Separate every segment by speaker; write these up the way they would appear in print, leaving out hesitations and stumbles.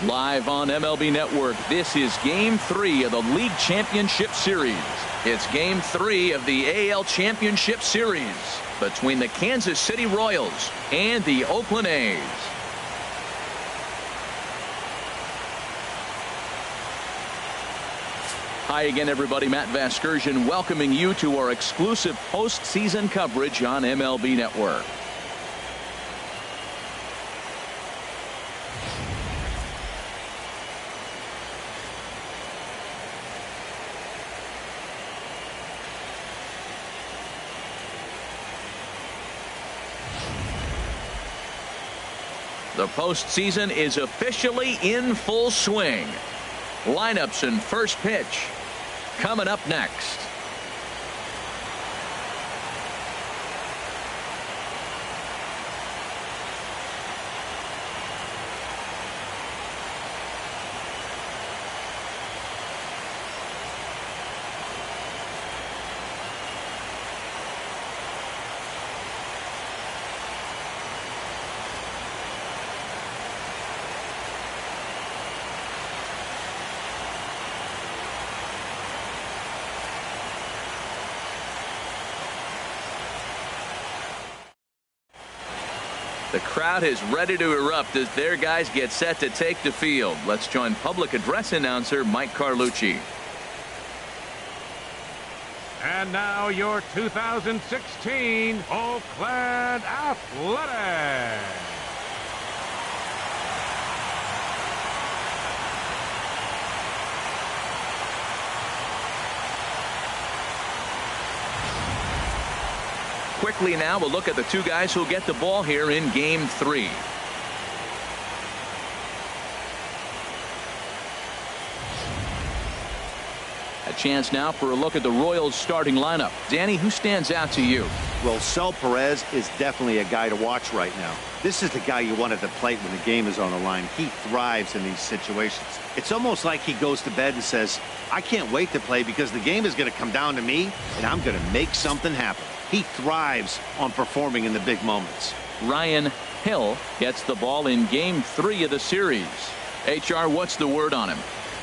Speaker 1: Live on MLB Network, this is Game 3 of the League Championship Series. It's Game 3 of the AL Championship Series between the Kansas City Royals and the Oakland A's. Hi again, everybody. Matt Vasgersian welcoming you to our exclusive postseason coverage on MLB Network. The postseason is officially in full swing. Lineups and first pitch coming up next. The crowd is ready to erupt as their guys get set to take the field. Let's join public address announcer Mike Carlucci.
Speaker 2: And now your 2016 Oakland Athletics.
Speaker 1: Quickly now, we'll look at the two guys who'll get the ball here in Game 3. A chance now for a look at the Royals starting lineup. Danny, who stands out to you?
Speaker 3: Well, Sel Perez is definitely a guy to watch right now. This is the guy you want at the plate when the game is on the line. He thrives in these situations. It's almost like he goes to bed and says, I can't wait to play because the game is going to come down to me and I'm going to make something happen. He thrives on performing in the big moments.
Speaker 1: Ryan Hill gets the ball in Game 3 of the series. HR, what's the word on him?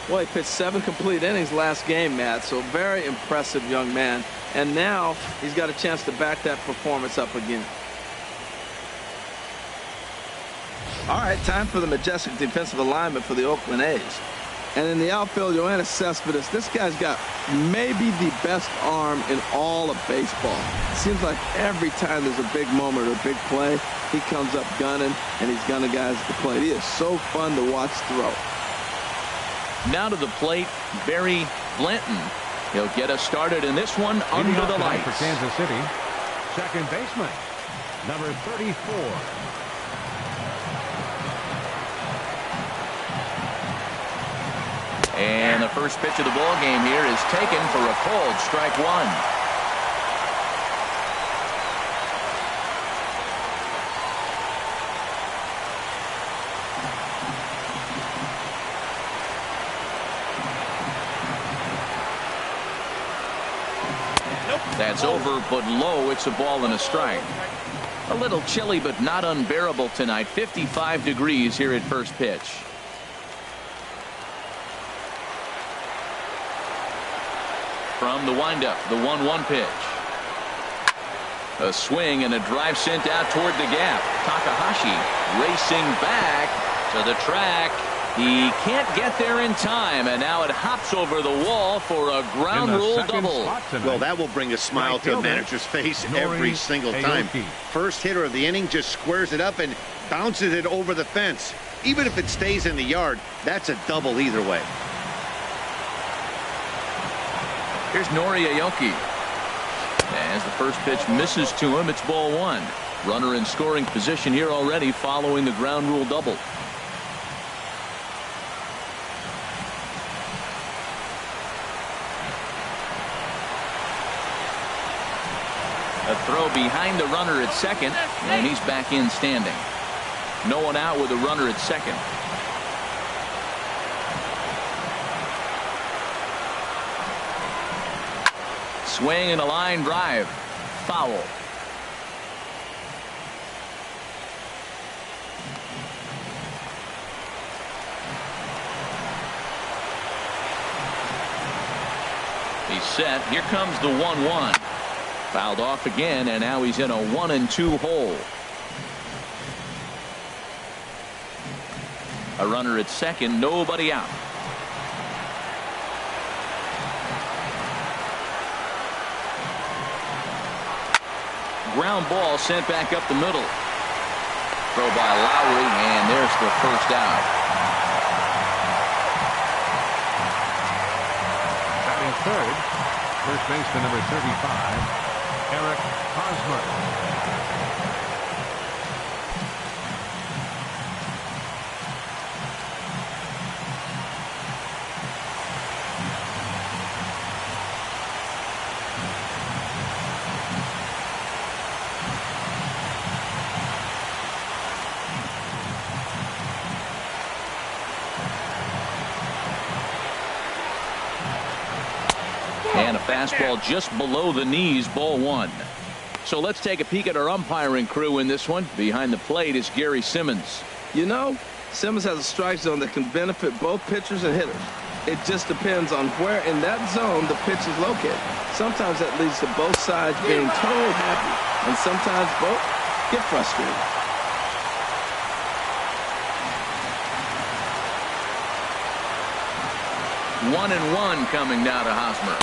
Speaker 4: Well, he pitched 7 complete innings last game, Matt, so very impressive young man. And now he's got a chance to back that performance up again. All right, time for the majestic defensive alignment for the Oakland A's. And in the outfield, Yoenis Cespedes, this guy's got maybe the best arm in all of baseball. It seems like every time there's a big moment or a big play, he comes up gunning, and he's gunning guys at the plate. He is so fun to watch throw.
Speaker 1: Now to the plate, Barry Blanton. He'll get us started in this one under the lights.
Speaker 2: For Kansas City, second baseman, number 34.
Speaker 1: And the first pitch of the ball game here is taken for a cold strike one. That's over but low. It's a ball and a strike. A little chilly but not unbearable tonight. 55 degrees here at first pitch. From the windup, the 1-1 pitch. A swing and a drive sent out toward the gap. Takahashi racing back to the track. He can't get there in time, and now it hops over the wall for a ground rule double.
Speaker 3: Well, that will bring a smile to a manager's face every single time. First hitter of the inning just squares it up and bounces it over the fence. Even if it stays in the yard, that's a double either way.
Speaker 1: Here's Nori Aoki. As the first pitch misses to him, it's ball one. Runner in scoring position here already following the ground rule double. A throw behind the runner at second, and he's back in standing. No one out with a runner at second. Swing and a line drive. Foul. set. Here comes the 1-1. Fouled off again, and now he's in a 1-2 hole. A runner at second, nobody out. Ground ball sent back up the middle. Throw by Lowry, and there's the first out.
Speaker 2: Batting third, first baseman number 35, Eric Hosmer.
Speaker 1: And a fastball just below the knees, ball one. So let's take a peek at our umpiring crew in this one. Behind the plate is Gary Simmons.
Speaker 4: You know, Simmons has a strike zone that can benefit both pitchers and hitters. It just depends on where in that zone the pitch is located. Sometimes that leads to both sides being totally happy, and sometimes both get frustrated.
Speaker 1: One and one coming now to Hosmer.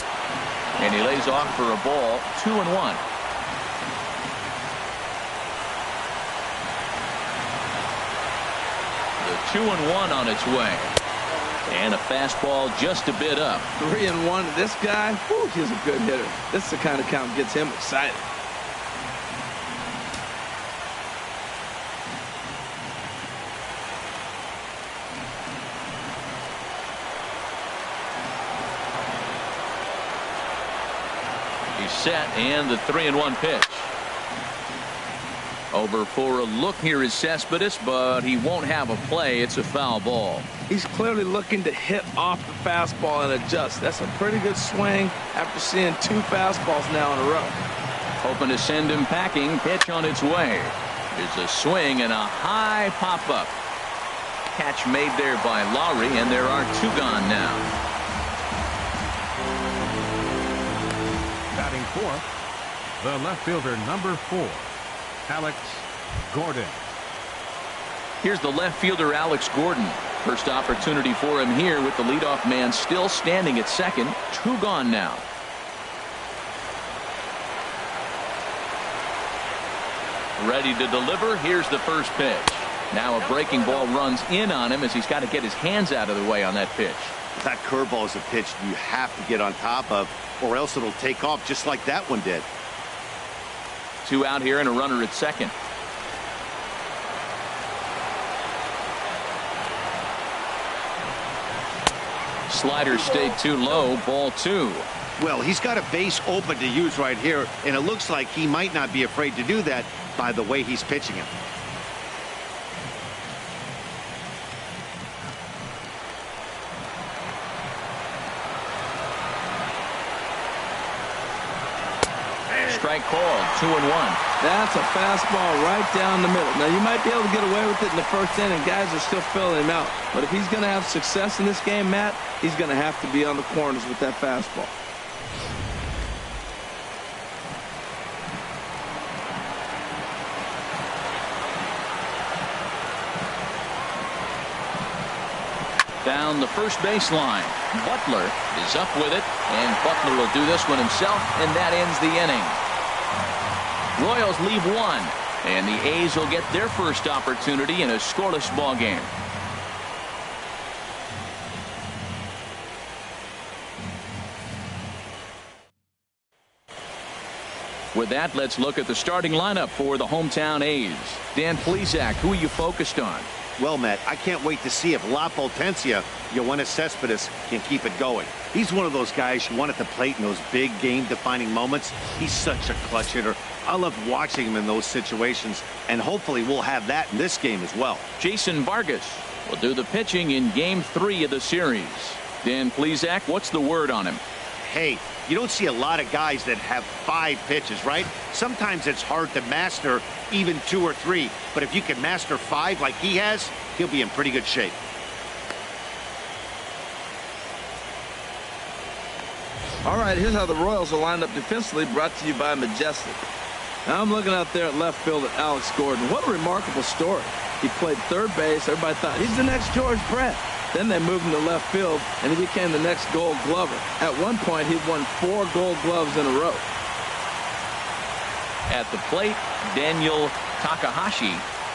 Speaker 1: And he lays off for a ball. 2-1. The 2-1 on its way. And a fastball just a bit up.
Speaker 4: 3-1. This guy, whew, he's a good hitter. This is the kind of count that gets him excited.
Speaker 1: He's set, and the 3-1 pitch. Over for a look here is Cespedes, but he won't have a play. It's a foul ball.
Speaker 4: He's clearly looking to hit off the fastball and adjust. That's a pretty good swing after seeing two fastballs now in a row.
Speaker 1: Hoping to send him packing. Pitch on its way. There's a swing and a high pop-up. Catch made there by Lowry, and there are two gone now.
Speaker 2: Batting fourth, the left fielder number 4, Alex Gordon.
Speaker 1: Here's the left fielder, Alex Gordon. First opportunity for him here with the leadoff man still standing at second. Two gone now. Ready to deliver. Here's the first pitch. Now a breaking ball runs in on him as he's got to get his hands out of the way on that pitch.
Speaker 3: That curveball is a pitch you have to get on top of, or else it'll take off just like that one did.
Speaker 1: Two out here and a runner at second. Slider stayed too low. Ball two.
Speaker 3: Well, he's got a base open to use right here, and it looks like he might not be afraid to do that by the way he's pitching it.
Speaker 1: Strike called. 2-1.
Speaker 4: That's a fastball right down the middle. Now, you might be able to get away with it in the first inning. Guys are still filling him out. But if he's going to have success in this game, Matt, he's going to have to be on the corners with that fastball.
Speaker 1: Down the first baseline. Butler is up with it, and Butler will do this one himself, and that ends the inning. Royals leave one, and the A's will get their first opportunity in a scoreless ball game. With that, let's look at the starting lineup for the hometown A's. Dan Plesac, who are you focused on?
Speaker 3: Well, Matt, I can't wait to see if La Potencia, Yoenis Cespedes, can keep it going. He's one of those guys you want at the plate in those big game-defining moments. He's such a clutch hitter. I love watching him in those situations, and hopefully we'll have that in this game as well.
Speaker 1: Jason Vargas will do the pitching in Game 3 of the series. Dan Plesac, what's the word on him?
Speaker 3: Hey, you don't see a lot of guys that have 5 pitches, right? Sometimes it's hard to master even 2 or 3, but if you can master 5 like he has, he'll be in pretty good shape.
Speaker 4: All right, here's how the Royals are lined up defensively, brought to you by Majestic. Now I'm looking out there at left field at Alex Gordon. What a remarkable story. He played third base. Everybody thought he's the next George Brett. Then they moved him to left field, and he became the next Gold Glover. At one point, he'd won 4 Gold Gloves in a row.
Speaker 1: At the plate, Daniel Takahashi.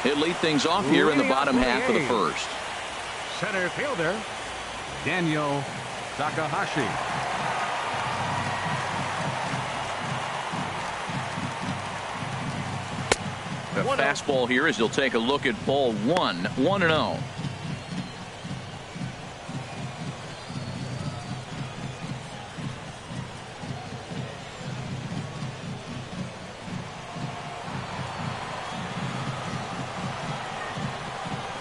Speaker 1: He'll lead things off here in the bottom half of the first.
Speaker 2: Center fielder, Daniel Takahashi.
Speaker 1: The fastball here as he'll take a look at ball 1, 1-0.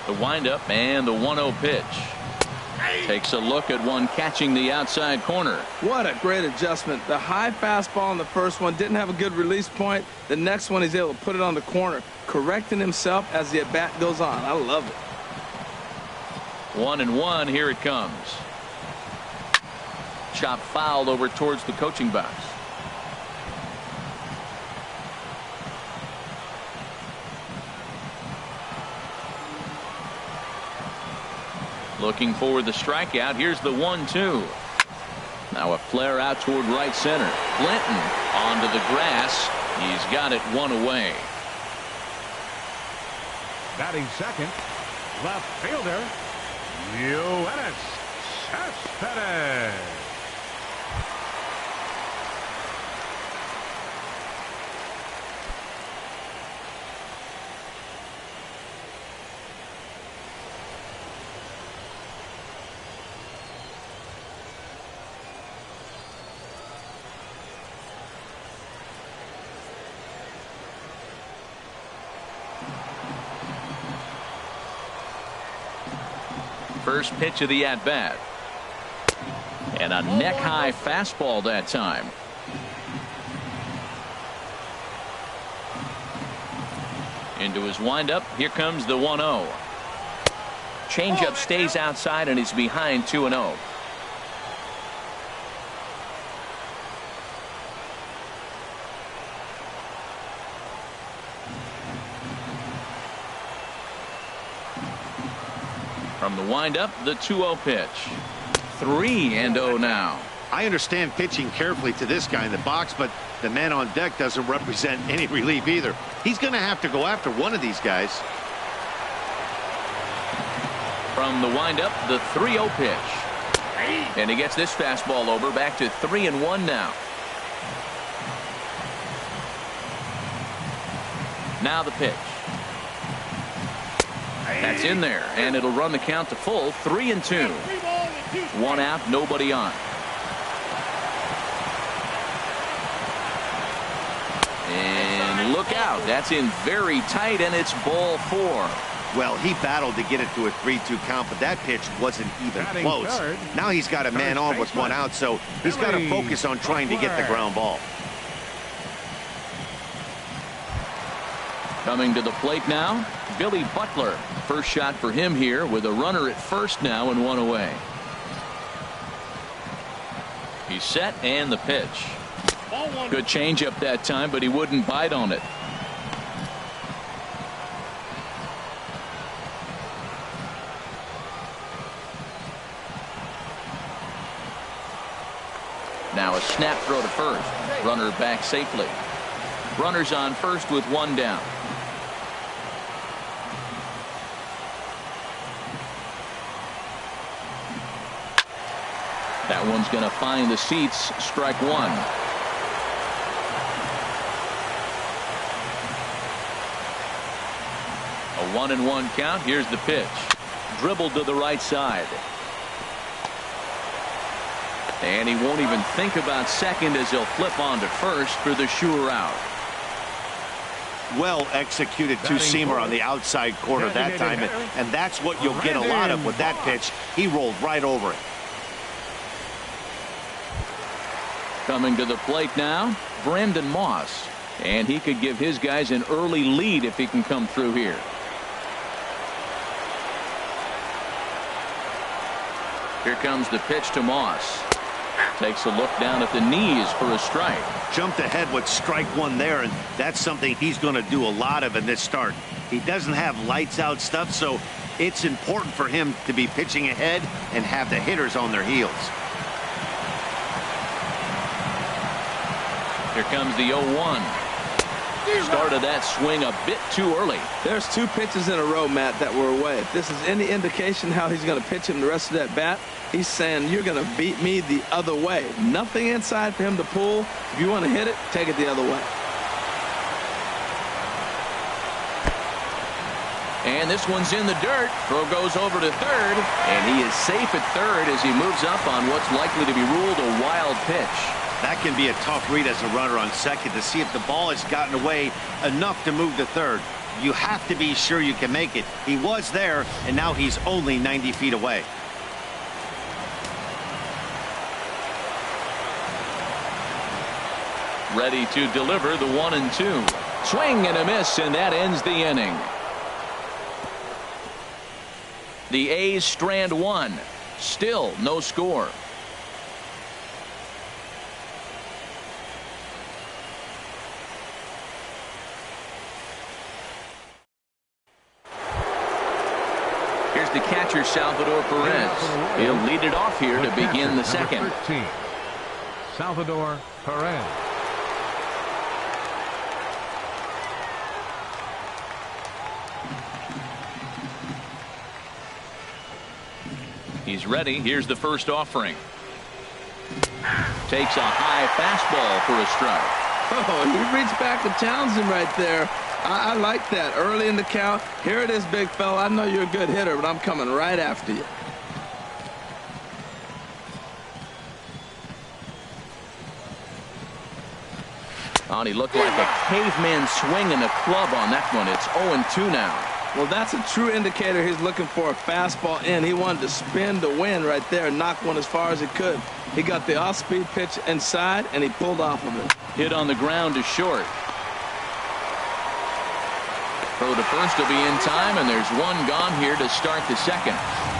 Speaker 1: The windup and the 1-0 pitch. Takes a look at one catching the outside corner.
Speaker 4: What a great adjustment. The high fastball in the first one didn't have a good release point. The next one he's able to put it on the corner, correcting himself as the at-bat goes on. I love it.
Speaker 1: 1-1, here it comes. Chop fouled over towards the coaching box. Looking for the strikeout. Here's the 1-2. Now a flare out toward right center. Clinton onto the grass. He's got it 1 away.
Speaker 2: Batting second, left fielder, Yoenis Cespedes.
Speaker 1: First pitch of the at-bat. And a neck-high fastball that time. Into his windup. Here comes the 1-0. Changeup stays outside and he's behind 2-0. From the windup, the 2-0 pitch. 3-0 now.
Speaker 3: I understand pitching carefully to this guy in the box, but the man on deck doesn't represent any relief either. He's going to have to go after one of these guys.
Speaker 1: From the windup, the 3-0 pitch. And he gets this fastball over, back to 3-1 now. Now the pitch. That's in there, and it'll run the count to full. 3-2. 1 out, nobody on. And look out. That's in very tight, and it's ball 4.
Speaker 3: Well, he battled to get it to a 3-2 count, but that pitch wasn't even close. Now he's got a man on with 1 out, so he's got to focus on trying to get the ground ball.
Speaker 1: Coming to the plate now, Billy Butler. First shot for him here with a runner at first now and 1 away. He's set and the pitch. Good changeup that time, but he wouldn't bite on it. Now a snap throw to first. Runner back safely. Runners on first with 1 down. That one's going to find the seats. Strike 1. A 1-1 count. Here's the pitch. Dribbled to the right side. And he won't even think about second as he'll flip on to first for the sure out.
Speaker 3: Well executed two-seamer on the outside corner that time, and that's what you'll get a lot of with that pitch. He rolled right over it. Coming to the plate now, Brandon Moss. And he could give his guys an early lead if he can come through here. Here comes the pitch to Moss.
Speaker 1: Takes a look down at the knees for a strike.
Speaker 3: Jumped ahead with strike one there, and that's something he's going to do a lot of in this start. He doesn't have lights out stuff, so it's important for him to be pitching ahead and have the hitters on their heels.
Speaker 1: Here comes the 0-1. Started that swing a bit too early.
Speaker 4: There's 2 pitches in a row, Matt, that were away. If this is any indication how he's going to pitch him the rest of that bat, he's saying you're going to beat me the other way. Nothing inside for him to pull. If you want to hit it, take it the other way.
Speaker 1: And this one's in the dirt. Throw goes over to third, and he is safe at third as he moves up on what's likely to be ruled a wild pitch.
Speaker 3: That can be a tough read as a runner on second to see if the ball has gotten away enough to move to third. You have to be sure you can make it. He was there, and now he's only 90 feet away.
Speaker 1: Ready to deliver the 1-2. Swing and a miss, and that ends the inning. The A's strand 1. Still no score. Here's the catcher, Salvador Perez. He'll lead it off here to begin the second.
Speaker 2: 13, Salvador Perez.
Speaker 1: He's ready. Here's the first offering. Takes a high fastball for a strike.
Speaker 4: Oh, he reached back and challenged him right there. I like that. Early in the count. Here it is, big fella. I know you're a good hitter, but I'm coming right after you.
Speaker 1: Oh, and he looked like a caveman swinging a club on that one. It's 0-2 now.
Speaker 4: Well, that's a true indicator he's looking for a fastball in. He wanted to spin to win right there and knock one as far as he could. He got the off-speed pitch inside, and he pulled off of it.
Speaker 1: Hit on the ground to short. Throw to first will be in time, and there's one gone here to start the second.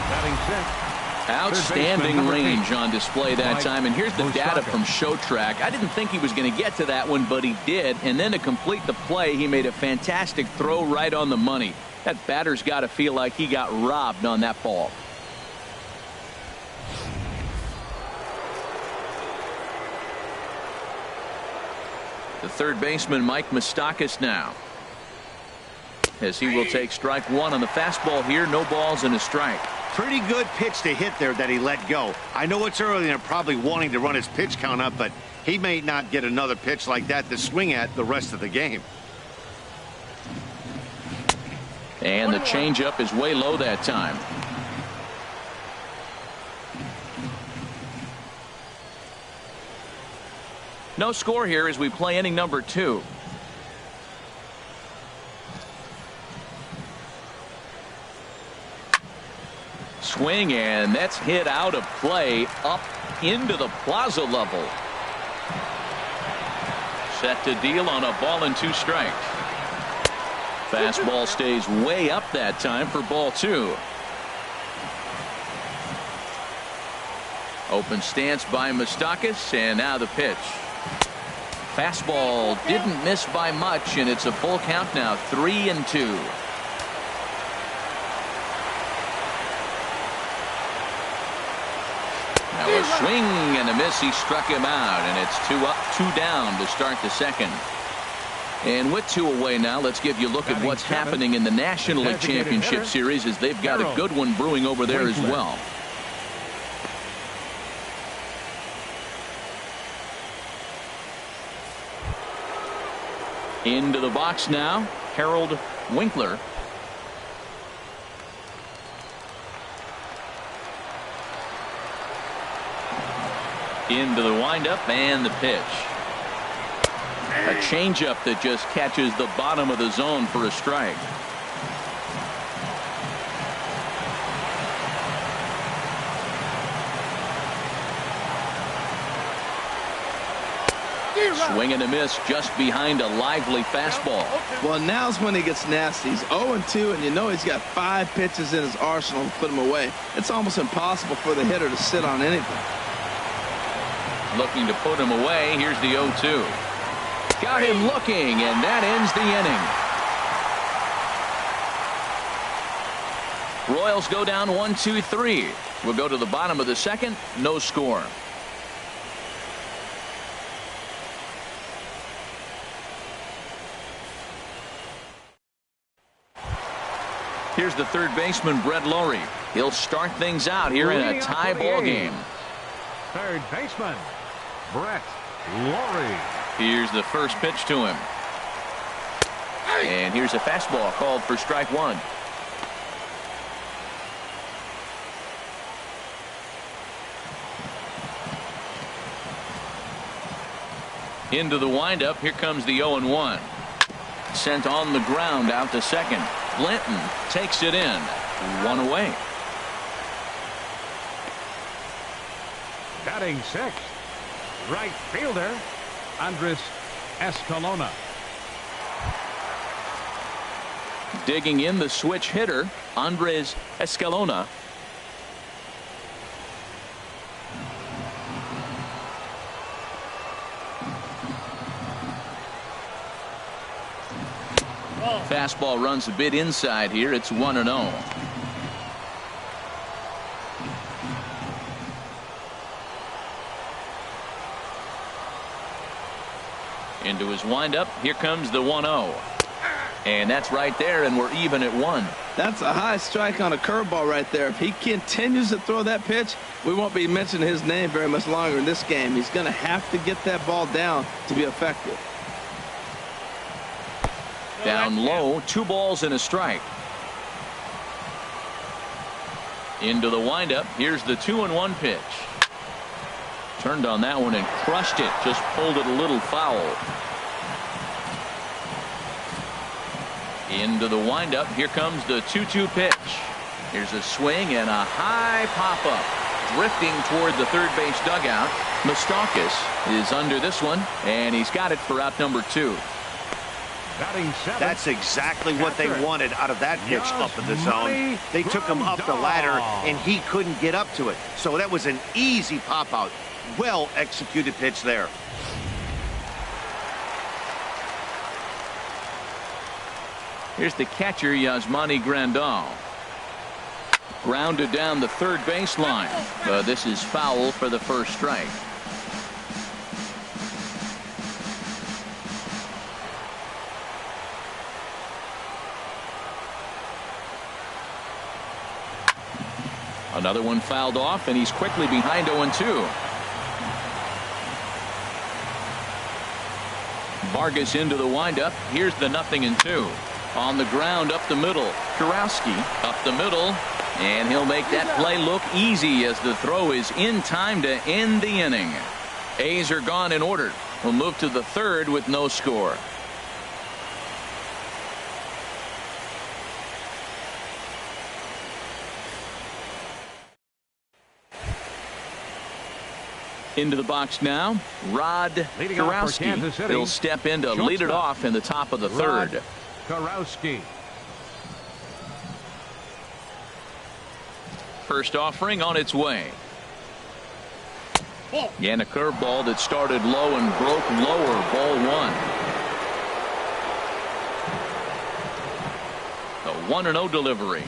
Speaker 2: Batting sixth.
Speaker 1: Outstanding range on display that time. And here's the data from ShowTrack. I didn't think he was going to get to that one, but he did. And then to complete the play, he made a fantastic throw right on the money. That batter's got to feel like he got robbed on that ball. The third baseman, Mike Moustakas, now, as he will take strike one on the fastball here. No balls and a strike.
Speaker 3: Pretty good pitch to hit there that he let go. I know it's early and they're probably wanting to run his pitch count up, but he may not get another pitch like that to swing at the rest of the game.
Speaker 1: And the changeup is way low that time. No score here as we play inning number 2. Swing, and that's hit out of play up into the plaza level. Set to deal on a ball and 2 strikes. Fastball stays way up that time for ball 2. Open stance by Moustakas, and now the pitch. Fastball didn't miss by much, and it's a full count now, 3-2. Now a swing and a miss. He struck him out, and it's 2 up, 2 down to start the second. And with 2 away now, let's give you a look at what's happening in the National League Championship Series, as they've got a good one brewing over there as well. Into the box now, Harold Winkler. Into the windup and the pitch. A changeup that just catches the bottom of the zone for a strike. Swing and a miss just behind a lively fastball.
Speaker 4: Well, now's when he gets nasty. He's 0-2, and you know he's got 5 pitches in his arsenal to put him away. It's almost impossible for the hitter to sit on anything.
Speaker 1: Looking to put him away. Here's the 0-2. Got him looking, and that ends the inning. Royals go down 1-2-3. We'll go to the bottom of the second. No score. Here's the third baseman, Brett Lowry. He'll start things out here in a tie ball game.
Speaker 2: Third baseman, Brett Lowry.
Speaker 1: Here's the first pitch to him. And here's a fastball called for strike one. Into the windup. Here comes the 0-1. Sent on the ground out to second. Blinton takes it in. One away.
Speaker 2: Batting sixth, right fielder, Andres Escalona.
Speaker 1: Digging in the switch hitter, Andres Escalona. Fastball runs a bit inside here. It's 1-0. Into his windup. Here comes the 1-0. And that's right there, and we're even at 1.
Speaker 4: That's a high strike on a curveball right there. If he continues to throw that pitch, we won't be mentioning his name very much longer in this game. He's going to have to get that ball down to be effective.
Speaker 1: Down low, 2 balls and a strike. Into the windup. Here's the 2-1 pitch. Turned on that one and crushed it. Just pulled it a little foul. Into the windup. Here comes the 2-2 pitch. Here's a swing and a high pop-up. Drifting toward the third base dugout. Moustakas is under this one, and he's got it for out number 2.
Speaker 3: That's exactly what they wanted out of that pitch up in the zone. They took him up the ladder, and he couldn't get up to it. So that was an easy pop-out. Well executed pitch there.
Speaker 1: Here's the catcher, Yasmani Grandal. Grounded down the third baseline. This is foul for the first strike. Another one fouled off, and he's quickly behind 0-2. Vargas into the windup. Here's the 0-2. On the ground up the middle. Kurowski up the middle. And he'll make that play look easy as the throw is in time to end the inning. A's are gone in order. We'll move to the third with no score. Into the box now, Rod Kurowski. He'll step in to lead it off in the top of the third.
Speaker 2: Kurowski.
Speaker 1: First offering on its way. And a curveball that started low and broke lower. Ball 1. A 1-0 delivery.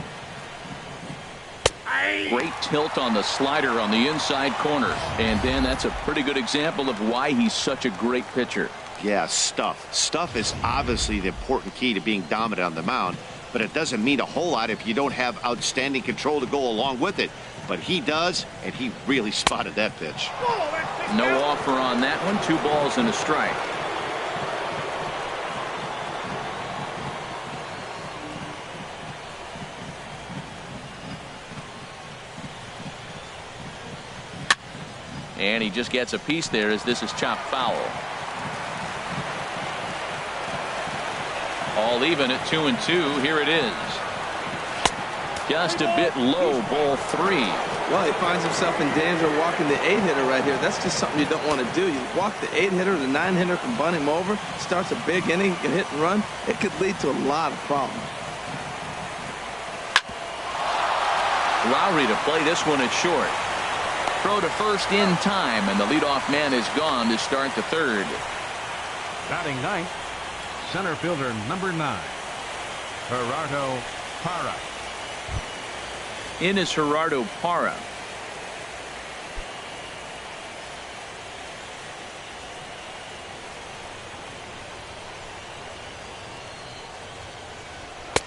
Speaker 1: Great tilt on the slider on the inside corner. And then that's a pretty good example of why he's such a great pitcher.
Speaker 3: Yeah, stuff. Stuff is obviously the important key to being dominant on the mound, but it doesn't mean a whole lot if you don't have outstanding control to go along with it. But he does, and he really spotted that pitch.
Speaker 1: No offer on that one. 2 balls and a strike. And he just gets a piece there as this is chopped foul. All even at 2-2. Here it is. Just a bit low. Ball 3.
Speaker 4: Well, he finds himself in danger of walking the 8-hitter right here. That's just something you don't want to do. You walk the 8-hitter, the 9-hitter can bunt him over. Starts a big inning, can hit and run. It could lead to a lot of problems.
Speaker 1: Lowry to play this one at short. Throw to first in time, and the leadoff man is gone to start the third.
Speaker 2: Batting ninth, center fielder number 9, Gerardo Parra.
Speaker 1: In is Gerardo Parra.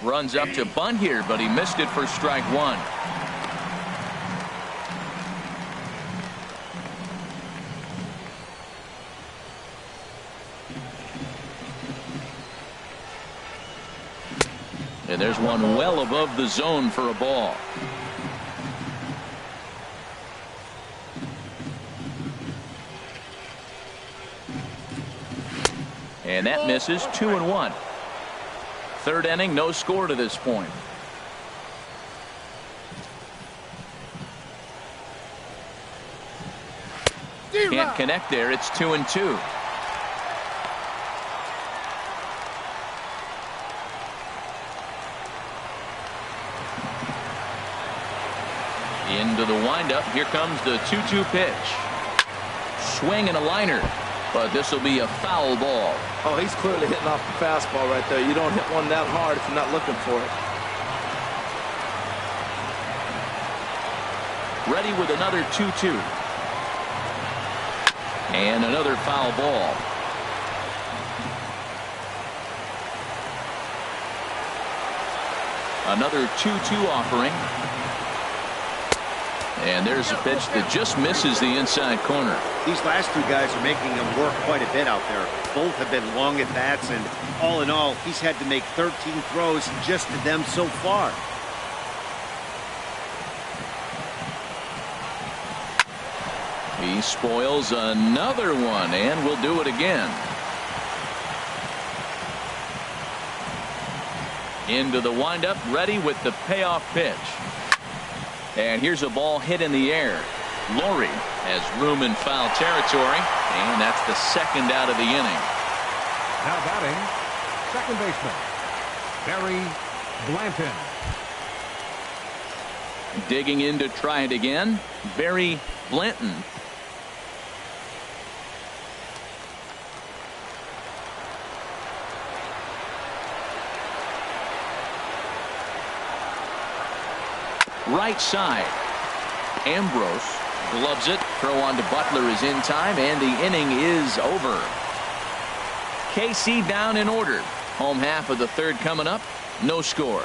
Speaker 1: Runs up to bunt here, but he missed it for strike one. And there's one well above the zone for a ball. And that misses. 2-1. Third inning, no score to this point. Can't connect there. It's 2-2. Into the windup. Here comes the 2-2 pitch. Swing and a liner. But this will be a foul ball.
Speaker 4: Oh, he's clearly hitting off the fastball right there. You don't hit one that hard if you're not looking for it.
Speaker 1: Ready with another 2-2. And another foul ball. Another 2-2 offering. And there's a pitch that just misses the inside corner.
Speaker 3: These last two guys are making him work quite a bit out there. Both have been long at bats, and all in all, he's had to make 13 throws just to them so far.
Speaker 1: He spoils another one, and will do it again. Into the windup, ready with the payoff pitch. And here's a ball hit in the air. Laurie has room in foul territory, and that's the second out of the inning.
Speaker 2: Now batting, second baseman, Barry Blanton.
Speaker 1: Digging in to try it again, Barry Blanton. Right side. Ambrose gloves it. Throw on to Butler is in time, and the inning is over. KC down in order. Home half of the third coming up. No score.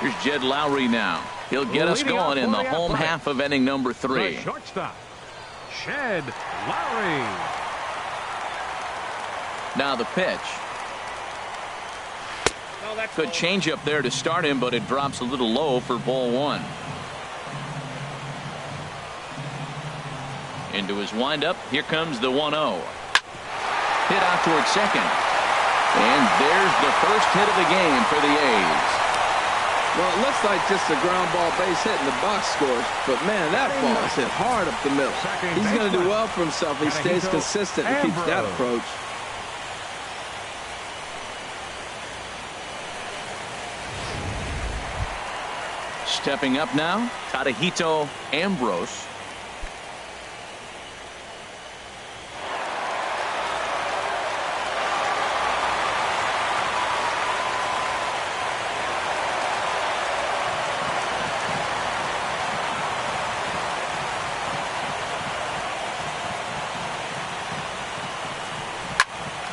Speaker 1: Here's Jed Lowry now. He'll get us going in the home half of inning number 3.
Speaker 2: The shortstop, Jed Lowry.
Speaker 1: Now the pitch. Good change up there to start him, but it drops a little low for ball one. Into his windup. Here comes the 1-0. Hit out towards second. And there's the first hit of the game for the A's.
Speaker 4: Well, it looks like just a ground ball base hit in the box scores, but man, that ball is hit hard up the middle. He's going to do well for himself. He stays consistent and keeps that approach.
Speaker 1: Stepping up now, Tadahito Ambrose.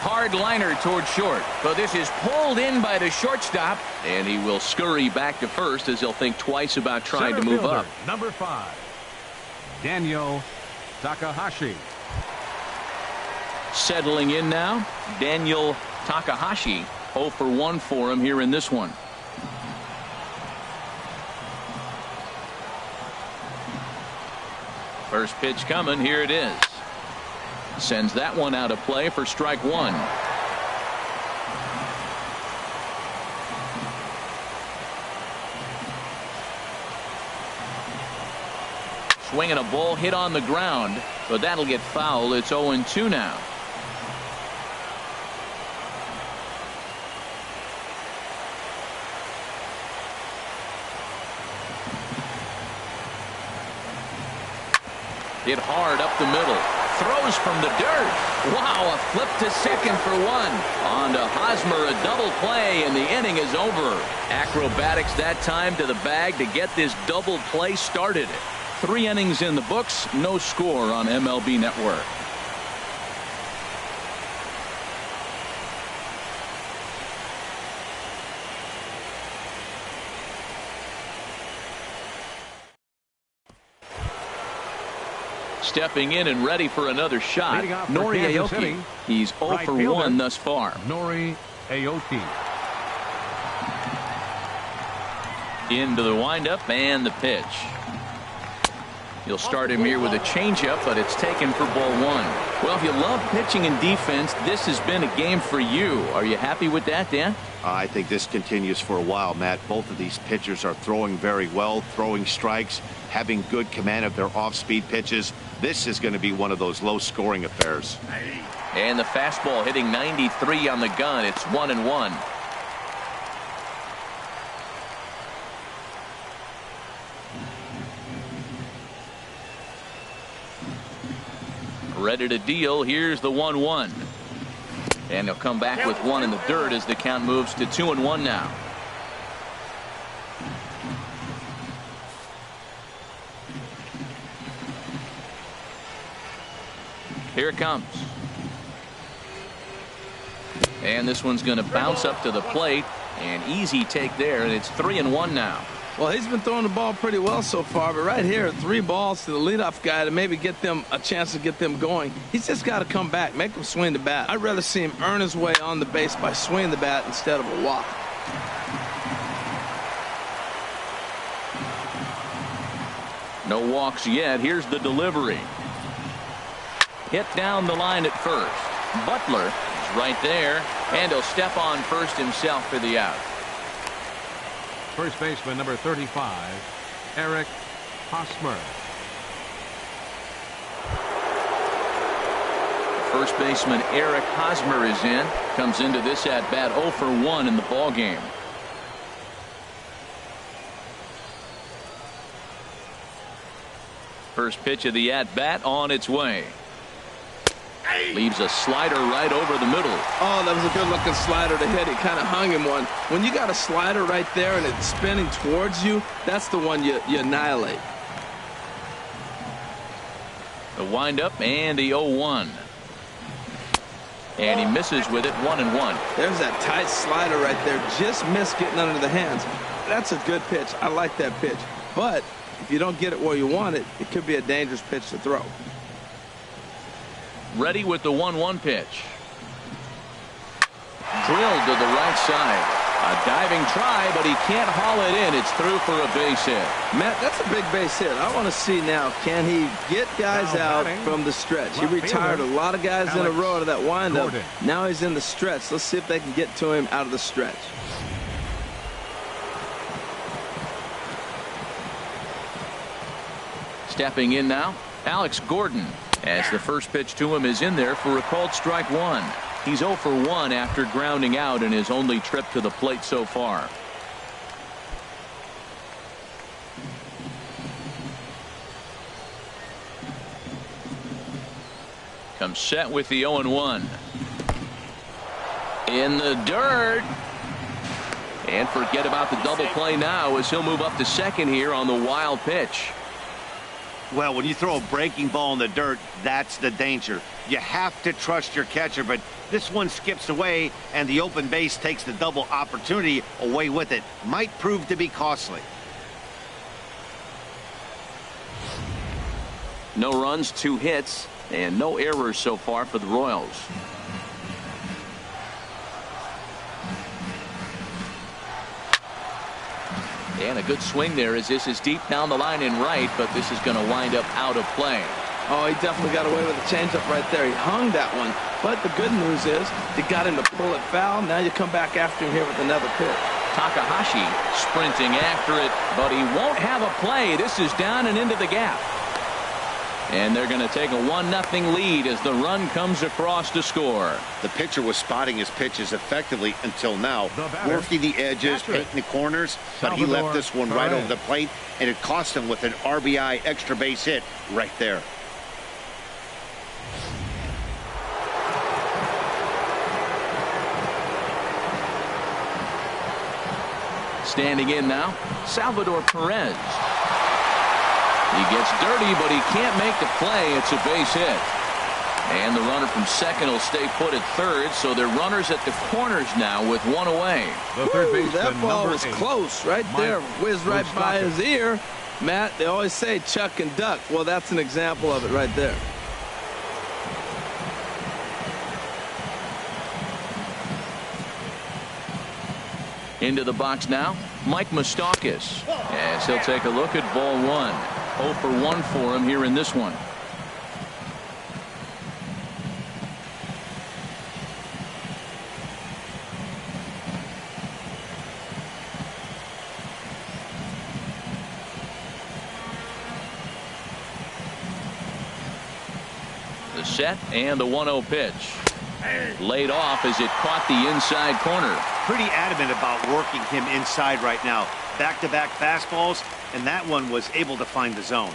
Speaker 1: Hard liner toward short, but this is pulled in by the shortstop, and he will scurry back to first as he'll think twice about trying to move up.
Speaker 2: Number 5, Daniel Takahashi.
Speaker 1: Settling in now, Daniel Takahashi. 0 for 1 for him here in this one. First pitch coming. Here it is. Sends that one out of play for strike one. Swinging a ball hit on the ground, but that'll get foul. It's 0-2 now. Hit hard up the middle. Throws from the dirt. Wow, a flip to second for one. On to Hosmer, a double play, and the inning is over. Acrobatics that time to the bag to get this double play started. 3 innings in the books, no score on MLB Network. Stepping in and ready for another shot, Nori Aoki. He's 0 for 1 thus far.
Speaker 2: Nori Aoki.
Speaker 1: Into the windup and the pitch. He'll start him here with a changeup, but it's taken for ball 1. Well, if you love pitching and defense, this has been a game for you. Are you happy with that, Dan?
Speaker 3: I think this continues for a while, Matt. Both of these pitchers are throwing very well, throwing strikes, having good command of their off-speed pitches. This is going to be one of those low-scoring affairs.
Speaker 1: And the fastball hitting 93 on the gun. It's 1-1. Ready to deal. Here's the 1-1. And he'll come back with one in the dirt as the count moves to 2-1 now. Here it comes. And this one's going to bounce up to the plate. An easy take there, and it's 3-1 now.
Speaker 4: Well, he's been throwing the ball pretty well so far, but right here, 3 balls to the leadoff guy to maybe get them a chance to get them going. He's just got to come back, make him swing the bat. I'd rather see him earn his way on the base by swinging the bat instead of a walk.
Speaker 1: No walks yet. Here's the delivery. Hit down the line at first. Butler is right there, and he'll step on first himself for the out.
Speaker 2: First baseman number 35, Eric Hosmer.
Speaker 1: First baseman Eric Hosmer is in. Comes into this at bat 0 for 1 in the ball game. First pitch of the at bat on its way. Leaves a slider right over the middle.
Speaker 4: Oh, that was a good looking slider to hit. It kind of hung him one. When you got a slider right there and it's spinning towards you, that's the one you annihilate.
Speaker 1: The windup and the 0-1. And he misses with it, 1-1.
Speaker 4: There's that tight slider right there. Just missed getting under the hands. That's a good pitch. I like that pitch. But if you don't get it where you want it, it could be a dangerous pitch to throw.
Speaker 1: Ready with the 1-1 pitch. Drilled to the right side. A diving try, but he can't haul it in. It's through for a base hit.
Speaker 4: Matt, that's a big base hit. I want to see now, can he get guys out from the stretch? He retired a lot of guys in a row to that windup. Now he's in the stretch. Let's see if they can get to him out of the stretch.
Speaker 1: Stepping in now, Alex Gordon. As the first pitch to him is in there for a called strike 1. He's 0 for 1 after grounding out in his only trip to the plate so far. Comes set with the 0-1. In the dirt. And forget about the double play now as he'll move up to second here on the wild pitch.
Speaker 3: Well, when you throw a breaking ball in the dirt, that's the danger. You have to trust your catcher, but this one skips away, and the open base takes the double opportunity away with it. Might prove to be costly.
Speaker 1: No runs, 2 hits, and no errors so far for the Royals. And a good swing there as this is deep down the line in right, but this is going to wind up out of play.
Speaker 4: Oh, he definitely got away with a changeup right there. He hung that one. But the good news is they got him to pull it foul. Now you come back after him here with another pitch.
Speaker 1: Takahashi sprinting after it, but he won't have a play. This is down and into the gap. And they're going to take a 1-0 lead as the run comes across to score.
Speaker 3: The pitcher was spotting his pitches effectively until now, working the edges, painting the corners, but he left this one right over the plate, and it cost him with an RBI extra base hit right there.
Speaker 1: Standing in now, Salvador Perez. He gets dirty, but he can't make the play. It's a base hit. And the runner from second will stay put at third, so they're runners at the corners now with one away.
Speaker 2: The third baseman,
Speaker 4: that ball was
Speaker 2: 8,
Speaker 4: close right there. Whizzed right by his ear. Matt, they always say chuck and duck. Well, that's an example of it right there.
Speaker 1: Into the box now, Mike Moustakas. As he'll take a look at ball one. 0 for 1 for him here in this one. The set and the 1-0 pitch. Laid off as it caught the inside corner.
Speaker 3: Pretty adamant about working him inside right now. Back-to-back fastballs, and that one was able to find the zone.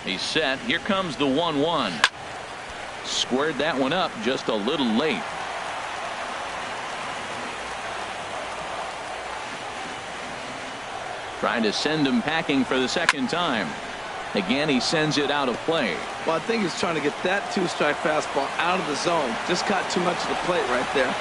Speaker 1: He's set. Here comes the 1-1. Squared that one up just a little late. Trying to send him packing for the second time. Again, he sends it out of play.
Speaker 4: Well, I think he's trying to get that two-strike fastball out of the zone. Just caught too much of the plate right there.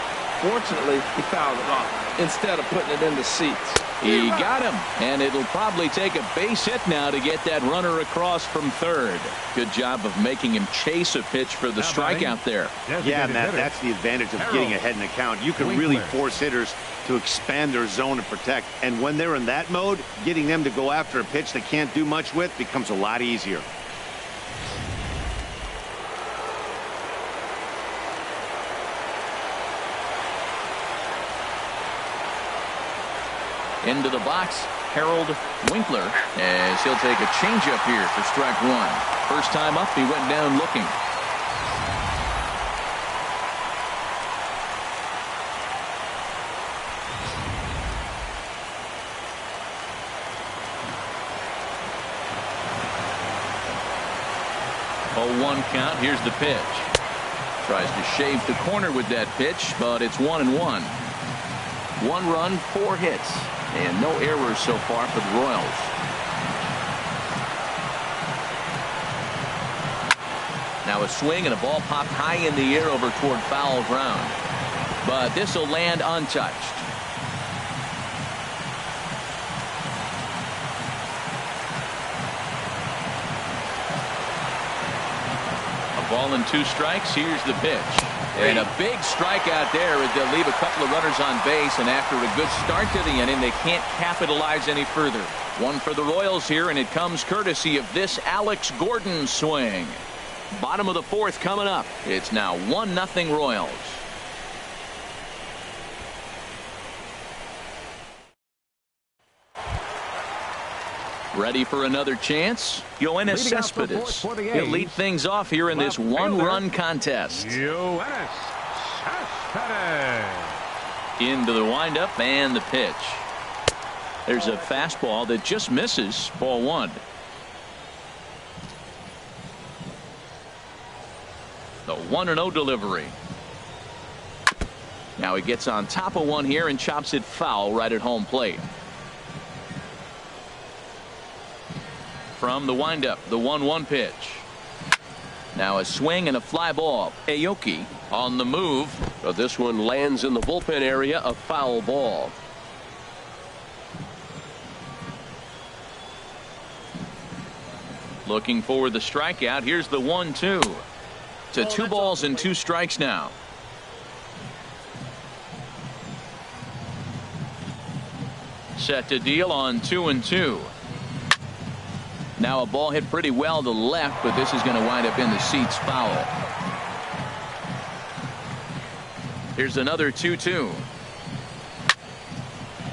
Speaker 4: Fortunately, he fouled it off instead of putting it in the seats.
Speaker 1: He got him, and it'll probably take a base hit now to get that runner across from third. Good job of making him chase a pitch for the strikeout there.
Speaker 3: Yeah, Matt, that's the advantage of getting ahead in the count. You can really force hitters to expand their zone and protect. And when they're in that mode, getting them to go after a pitch they can't do much with becomes a lot easier.
Speaker 1: Into the box, Harold Winkler, as he'll take a changeup here for strike one. First time up, he went down looking. Oh, 1 count. Here's the pitch. Tries to shave the corner with that pitch, but it's 1-1. 1 run, 4 hits, and no errors so far for the Royals. Now a swing and a ball popped high in the air over toward foul ground. But this will land untouched. A ball and 2 strikes. Here's the pitch. And a big strikeout there as they'll leave a couple of runners on base, and after a good start to the inning, they can't capitalize any further. 1 for the Royals here, and it comes courtesy of this Alex Gordon swing. Bottom of the 4th coming up. It's now 1-0 Royals. Ready for another chance? Yoenis Cespedes. He'll lead things off here in this 1-run contest.
Speaker 2: Yoenis Cespedes.
Speaker 1: Into the windup and the pitch. There's a fastball that just misses. Ball 1. The 1-0 delivery. Now he gets on top of one here and chops it foul right at home plate. From the windup, the 1-1 pitch. Now a swing and a fly ball. Aoki on the move, but this one lands in the bullpen area, a foul ball. Looking for the strikeout. Here's the 1-2. To 2 balls and 2 strikes now. Set to deal on 2-2. Now a ball hit pretty well to left, but this is going to wind up in the seats foul. Here's another 2-2.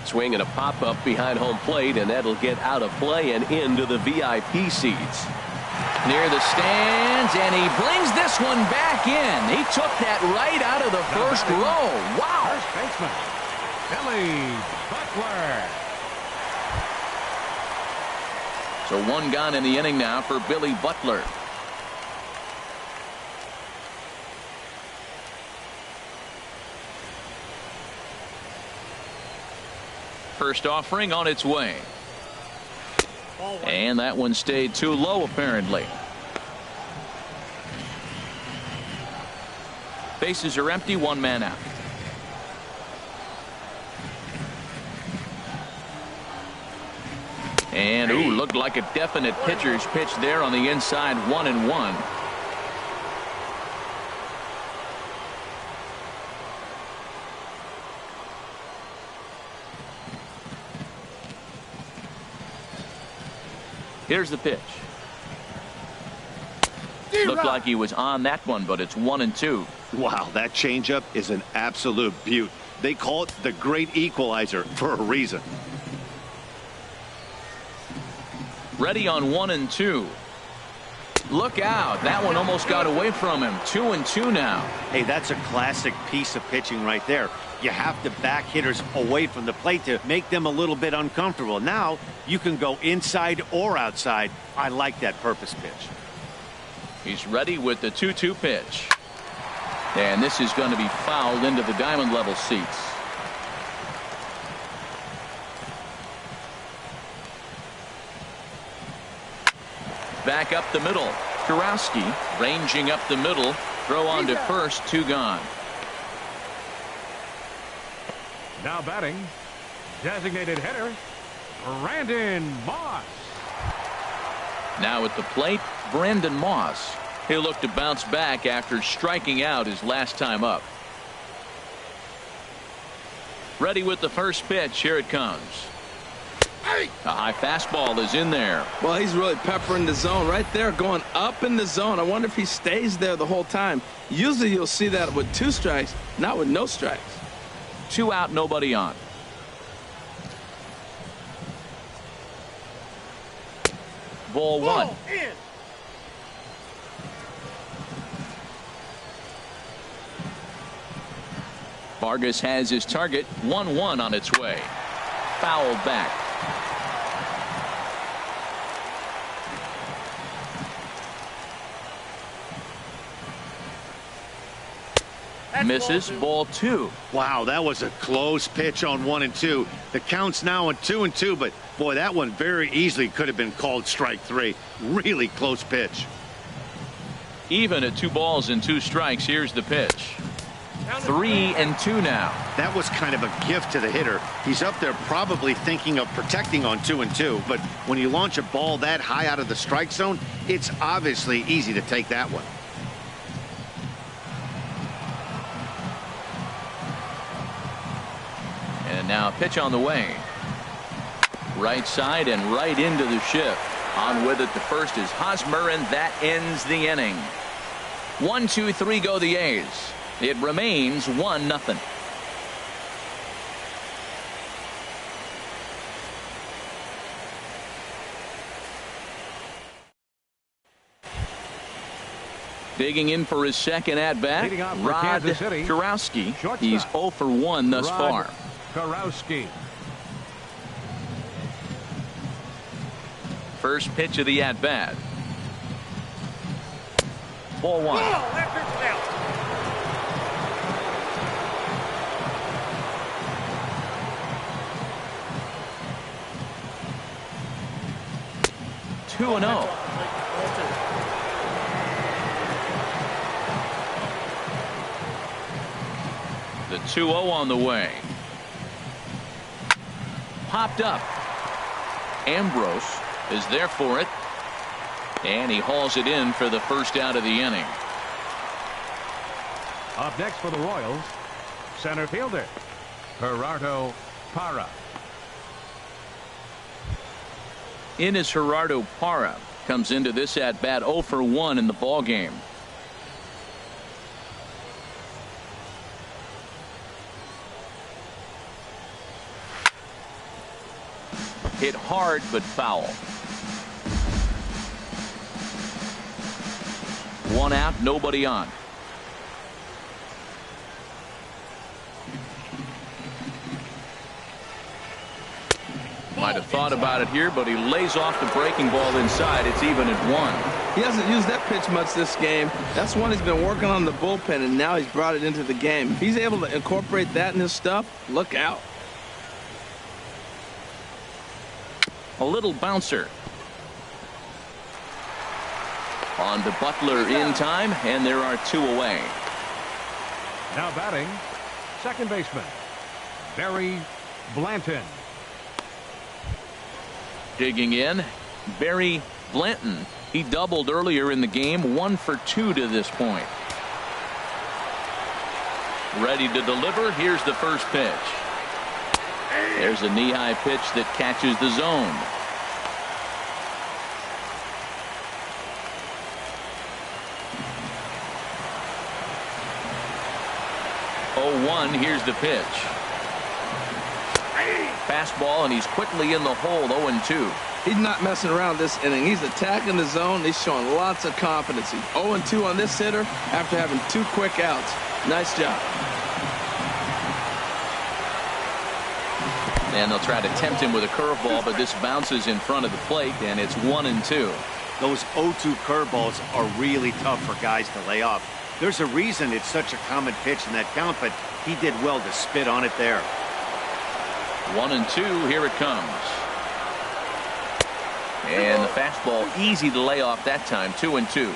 Speaker 1: Swing and a pop-up behind home plate, and that'll get out of play and into the VIP seats. Near the stands, and he brings this one back in. He took that right out of the first row. Wow.
Speaker 2: First baseman, Billy Butler.
Speaker 1: So 1 gone in the inning now for Billy Butler. First offering on its way. And that one stayed too low, apparently. Bases are empty, one man out. And, ooh, looked like a definite pitcher's pitch there on the inside, 1-1. Here's the pitch. Looked like he was on that one, but it's 1-2.
Speaker 3: Wow, that changeup is an absolute beaut. They call it the great equalizer for a reason.
Speaker 1: Ready on 1-2. Look out. That one almost got away from him. 2-2 now.
Speaker 3: Hey, that's a classic piece of pitching right there. You have to back hitters away from the plate to make them a little bit uncomfortable. Now you can go inside or outside. I like that purpose pitch.
Speaker 1: He's ready with the 2-2 pitch. And this is going to be fouled into the diamond level seats. Back up the middle. Kurowski ranging up the middle. Throw on to first. 2 gone.
Speaker 2: Now batting, designated hitter, Brandon Moss.
Speaker 1: Now at the plate, Brandon Moss. He'll look to bounce back after striking out his last time up. Ready with the first pitch. Here it comes. A high fastball is in there.
Speaker 4: Well, he's really peppering the zone right there, going up in the zone. I wonder if he stays there the whole time. Usually you'll see that with 2 strikes, not with no strikes.
Speaker 1: 2 out, nobody on. Ball 1. Vargas has his target. 1-1 on its way. Fouled back. Misses. Ball 2.
Speaker 3: Wow, that was a close pitch on 1-2. The count's now at 2-2, but boy, that one very easily could have been called strike 3. Really close pitch.
Speaker 1: Even at 2 balls and 2 strikes. Here's the pitch. 3-2 now.
Speaker 3: That was kind of a gift to the hitter. He's up there probably thinking of protecting on 2-2, but when you launch a ball that high out of the strike zone, it's obviously easy to take that one.
Speaker 1: And now a pitch on the way. Right side and right into the shift. On with it, the first is Hosmer, and that ends the inning. 1-2-3 go the A's. It remains 1-0. Digging in for his second at-bat, Rod Kurowski. He's 0 for 1 thus far.
Speaker 2: Kurowski.
Speaker 1: First pitch of the at-bat. Ball 1. Two 2-0. The 2-0 on the way. Popped up. Ambrose is there for it. And he hauls it in for the first out of the inning.
Speaker 2: Up next for the Royals, center fielder, Gerardo Parra.
Speaker 1: In is Gerardo Parra. Comes into this at bat 0 for 1 in the ball game. Hit hard but foul. 1 out, nobody on. Might have thought about it here, but he lays off the breaking ball inside. It's even at 1.
Speaker 4: He hasn't used that pitch much this game. That's one he's been working on the bullpen, and now he's brought it into the game. If he's able to incorporate that in his stuff, look out.
Speaker 1: A little bouncer. On to Butler in time, and there are 2 away.
Speaker 2: Now batting, second baseman, Barry Blanton.
Speaker 1: Digging in, Barry Blanton. He doubled earlier in the game, 1 for 2 to this point. Ready to deliver. Here's the first pitch. There's a knee-high pitch that catches the zone. Oh, 1. Here's the pitch. Fastball, and he's quickly in the hole. 0-2.
Speaker 4: He's not messing around this inning. He's attacking the zone. He's showing lots of confidence. 0-2 on this hitter after having 2 quick outs. Nice job.
Speaker 1: And they'll try to tempt him with a curveball, but this bounces in front of the plate, and it's 1-2.
Speaker 3: Those 0-2 curveballs are really tough for guys to lay off. There's a reason it's such a common pitch in that count, but he did well to spit on it there.
Speaker 1: 1-2. Here it comes. And the fastball easy to lay off that time. 2-2.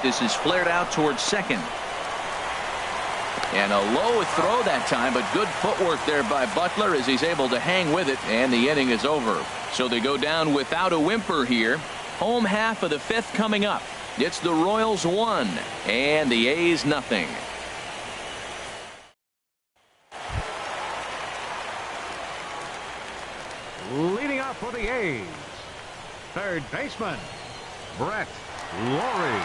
Speaker 1: This is flared out towards second. And a low throw that time, but good footwork there by Butler as he's able to hang with it, and the inning is over. So they go down without a whimper here. Home half of the 5th coming up. It's the Royals 1 and the A's nothing.
Speaker 2: Leading off for the A's, third baseman, Brett Lawrie.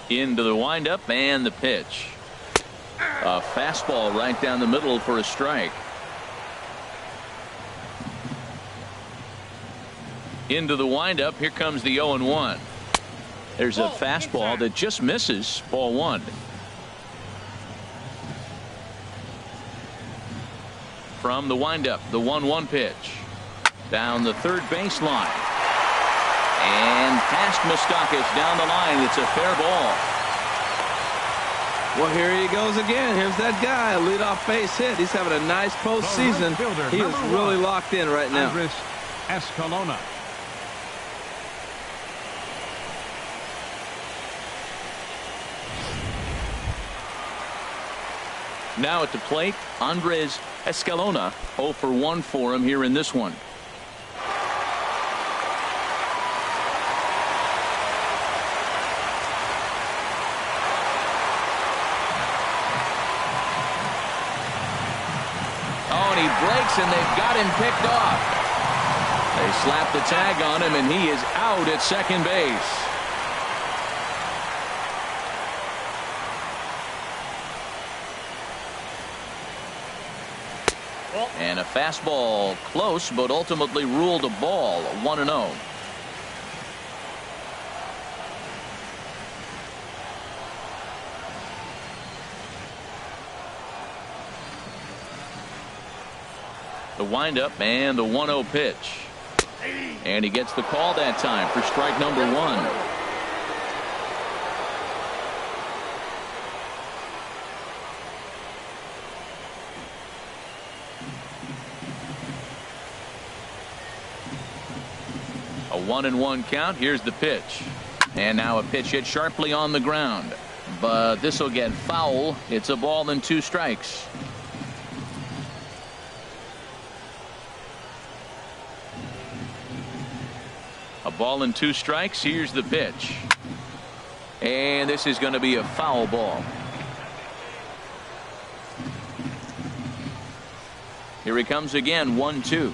Speaker 1: Into the windup and the pitch. A fastball right down the middle for a strike. Into the windup. Here comes the 0-1. There's a fastball that just misses. Ball 1. From the windup, the 1-1 pitch. Down the third baseline. And past Moustakas down the line. It's a fair ball.
Speaker 4: Well, here he goes again. Here's that guy, a leadoff base hit. He's having a nice postseason. He is really locked in right now.
Speaker 2: Andres Escalona.
Speaker 1: Now at the plate, Andres Escalona. 0 for 1 for him here in this one. Breaks, and they've got him picked off. They slap the tag on him, and he is out at second base. And a fastball close, but ultimately ruled a ball. 1-0. The windup and the 1-0 pitch. And he gets the call that time for strike number 1. A 1-1 count. Here's the pitch. And now a pitch hit sharply on the ground. But this will get foul. It's a ball and 2 strikes. A ball and 2 strikes. Here's the pitch. And this is going to be a foul ball. Here he comes again, 1-2.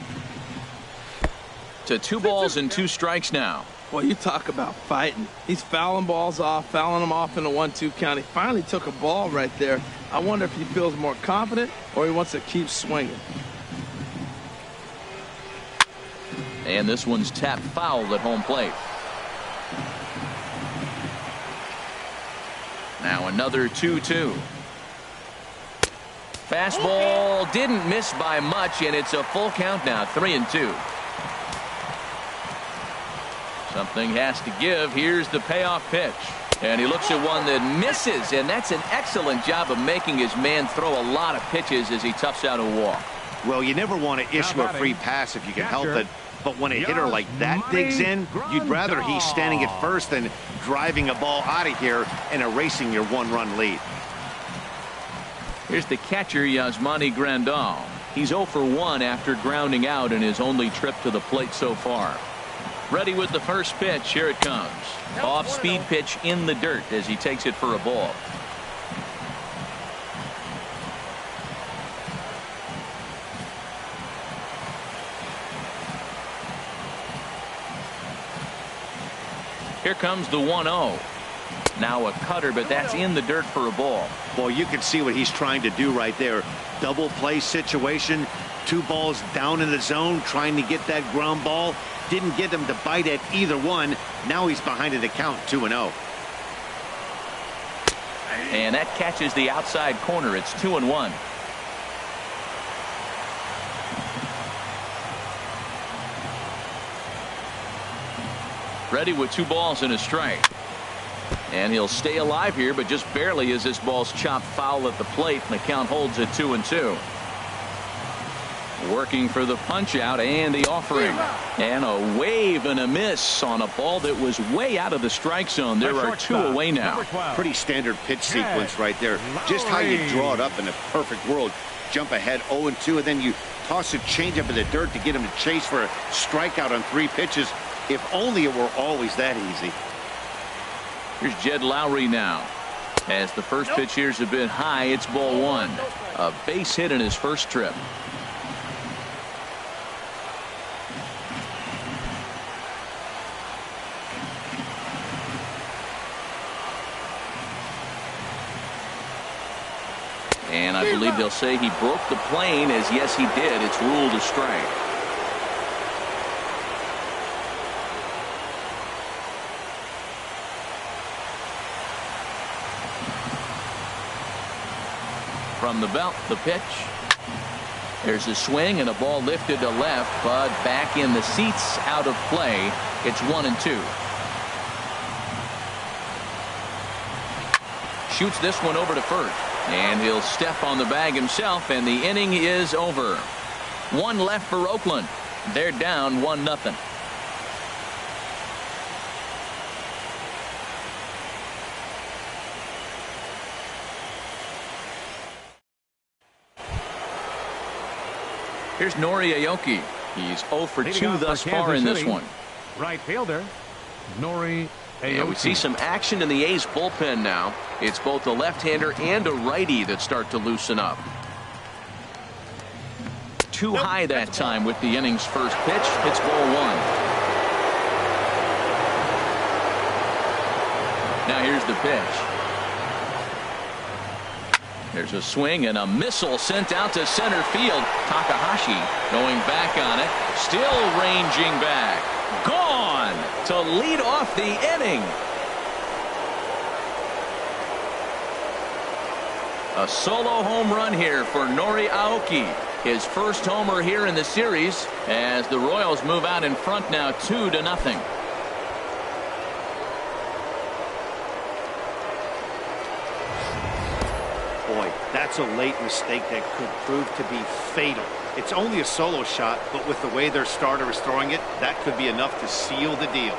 Speaker 1: To 2 balls and 2 strikes now.
Speaker 4: Boy, you talk about fighting. He's fouling balls off, fouling them off in the 1-2 count. He finally took a ball right there. I wonder if he feels more confident or he wants to keep swinging.
Speaker 1: And this one's tapped foul at home plate. Now another 2-2. Fastball didn't miss by much, and it's a full count now, 3-2. Something has to give. Here's the payoff pitch. And he looks at one that misses, and that's an excellent job of making his man throw a lot of pitches as he toughs out a walk.
Speaker 3: Well, you never want to issue a free pass if you can help it. But when a hitter like that digs in, you'd rather he's standing at first than driving a ball out of here and erasing your 1-run lead.
Speaker 1: Here's the catcher, Yasmani Grandal. He's 0 for 1 after grounding out in his only trip to the plate so far. Ready with the first pitch. Here it comes. Off-speed pitch in the dirt as he takes it for a ball. Here comes the 1-0. Now a cutter, but that's in the dirt for a ball.
Speaker 3: Well, you can see what he's trying to do right there. Double play situation. 2 balls down in the zone, trying to get that ground ball. Didn't get him to bite at either one. Now he's behind in the count, 2-0.
Speaker 1: And that catches the outside corner. It's 2-1. Ready with 2 balls and a strike. And he'll stay alive here, but just barely as this ball's chopped foul at the plate, and the count holds at 2-2. Working for the punch out and the offering. And a wave and a miss on a ball that was way out of the strike zone. There are 2 away now.
Speaker 3: Pretty standard pitch sequence right there. Just how you draw it up in a perfect world. Jump ahead 0-2, and then you toss a changeup in the dirt to get him to chase for a strikeout on 3 pitches. If only it were always that easy.
Speaker 1: Here's Jed Lowry now. As the first pitch here's a bit high, it's ball 1. A base hit in his first trip. And I believe they'll say he broke the plane, as yes he did. It's ruled a strike. From the belt, the pitch. There's a swing and a ball lifted to left, but back in the seats, out of play. It's 1-2. Shoots this one over to first. And he'll step on the bag himself, and the inning is over. 1 left for Oakland. They're down 1-0. Here's Nori Aoki. He's 0 for 2 thus far in this one.
Speaker 2: Right fielder, Nori Aoki.
Speaker 1: And we see some action in the A's bullpen now. It's both a left-hander and a righty that start to loosen up. Too high that time with the inning's first pitch. It's ball 1. Now here's the pitch. There's a swing and a missile sent out to center field. Takahashi going back on it. Still ranging back. Gone to lead off the inning. A solo home run here for Nori Aoki. His first homer here in the series as the Royals move out in front now 2-0.
Speaker 3: Boy, that's a late mistake that could prove to be fatal. It's only a solo shot, but with the way their starter is throwing it, that could be enough to seal the deal.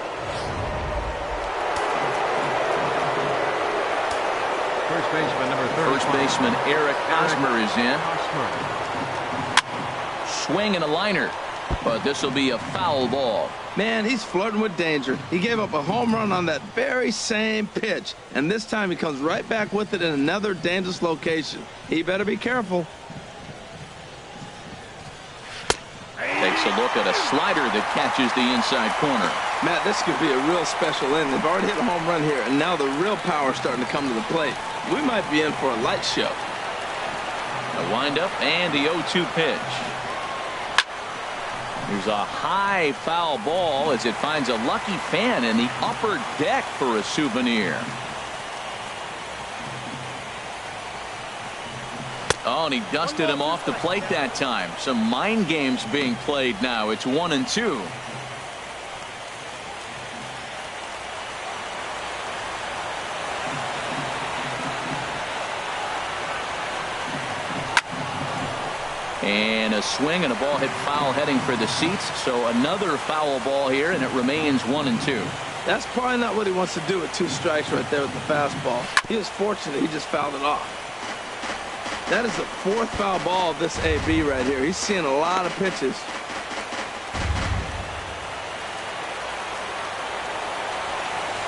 Speaker 2: First baseman number 30.
Speaker 1: First baseman Eric Hosmer is in. Swing and a liner, but this will be a foul ball.
Speaker 4: Man, he's flirting with danger. He gave up a home run on that very same pitch, and this time he comes right back with it in another dangerous location. He better be careful.
Speaker 1: a look at a slider that catches the inside corner.
Speaker 4: Matt, this could be a real special inning. They've already hit a home run here, and now the real power is starting to come to the plate. We might be in for a light show.
Speaker 1: A windup and the 0-2 pitch. There's a high foul ball as it finds a lucky fan in the upper deck for a souvenir. Oh, and he dusted him off the plate that time. Some mind games being played now. It's 1-2. And a swing and a ball hit foul heading for the seats. So another foul ball here, and it remains 1-2.
Speaker 4: That's probably not what he wants to do with 2 strikes right there with the fastball. He was fortunate he just fouled it off. That is the 4th foul ball of this AB right here. He's seeing a lot of pitches.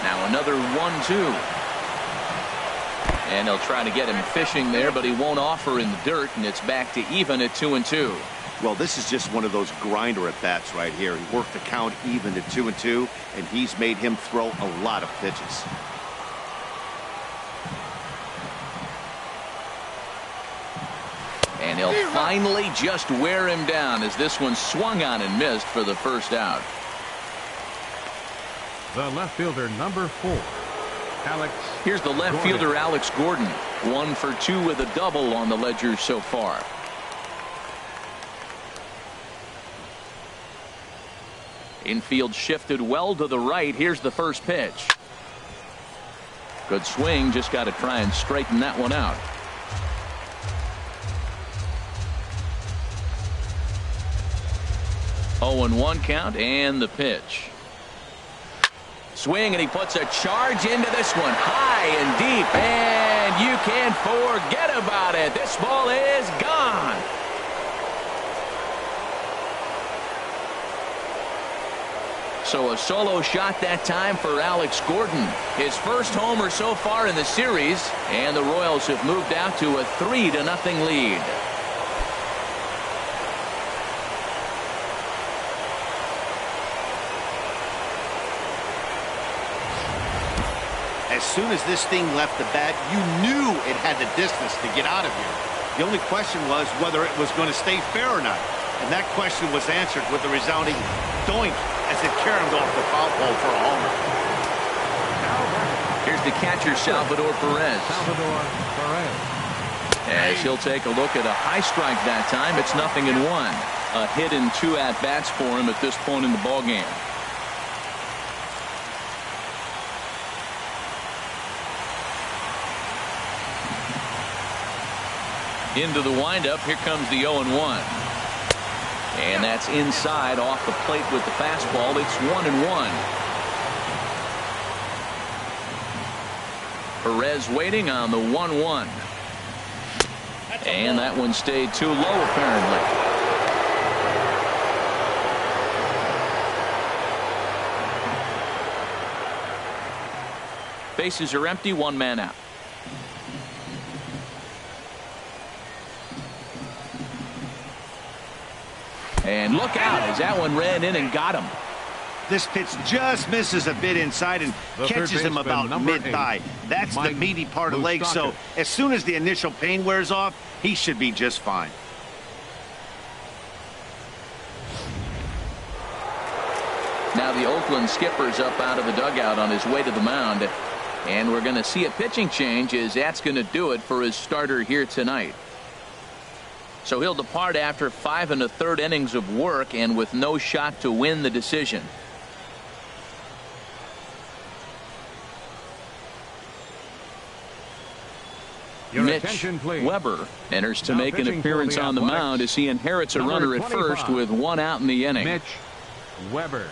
Speaker 1: Now another 1-2. And they'll try to get him fishing there, but he won't offer in the dirt, and it's back to even at 2-2.
Speaker 3: Well, this is just one of those grinder at bats right here. He worked the count even to 2-2, and he's made him throw a lot of pitches.
Speaker 1: And he'll finally just wear him down as this one swung on and missed for the first out.
Speaker 2: The left fielder, number 4, Alex.
Speaker 1: Here's the left
Speaker 2: Gordon.
Speaker 1: fielder, Alex Gordon. 1 for 2 with a double on the ledger so far. Infield shifted well to the right. Here's the first pitch. Good swing. Just got to try and straighten that one out. Oh, 0-1 count and the pitch. Swing, and he puts a charge into this one. High and deep, and you can't forget about it. This ball is gone. So a solo shot that time for Alex Gordon. His first homer so far in the series, and the Royals have moved out to a 3-0 lead.
Speaker 3: As soon as this thing left the bat, you knew it had the distance to get out of here. The only question was whether it was going to stay fair or not. And that question was answered with a resounding doink as it caromed off the foul pole for a homer.
Speaker 1: Here's the catcher, Salvador Perez. As he'll take a look at a high strike that time. It's 0-1. A hit and 2 at-bats for him at this point in the ballgame. Into the windup. Here comes the 0-1. And that's inside off the plate with the fastball. It's 1-1. Perez waiting on the 1-1. And that one stayed too low apparently. Bases are empty. 1 man out. And look out as that one ran in and got him.
Speaker 3: This pitch just misses a bit inside and catches him about mid-thigh. That's the meaty part of the leg, so as soon as the initial pain wears off, he should be just fine.
Speaker 1: Now the Oakland skipper's up out of the dugout on his way to the mound. And we're going to see a pitching change as that's going to do it for his starter here tonight. So he'll depart after 5 1/3 innings of work and with no shot to win the decision. Mitch Weber enters to make an appearance on the mound as he inherits a runner at first with 1 out in the inning.
Speaker 2: Mitch Weber.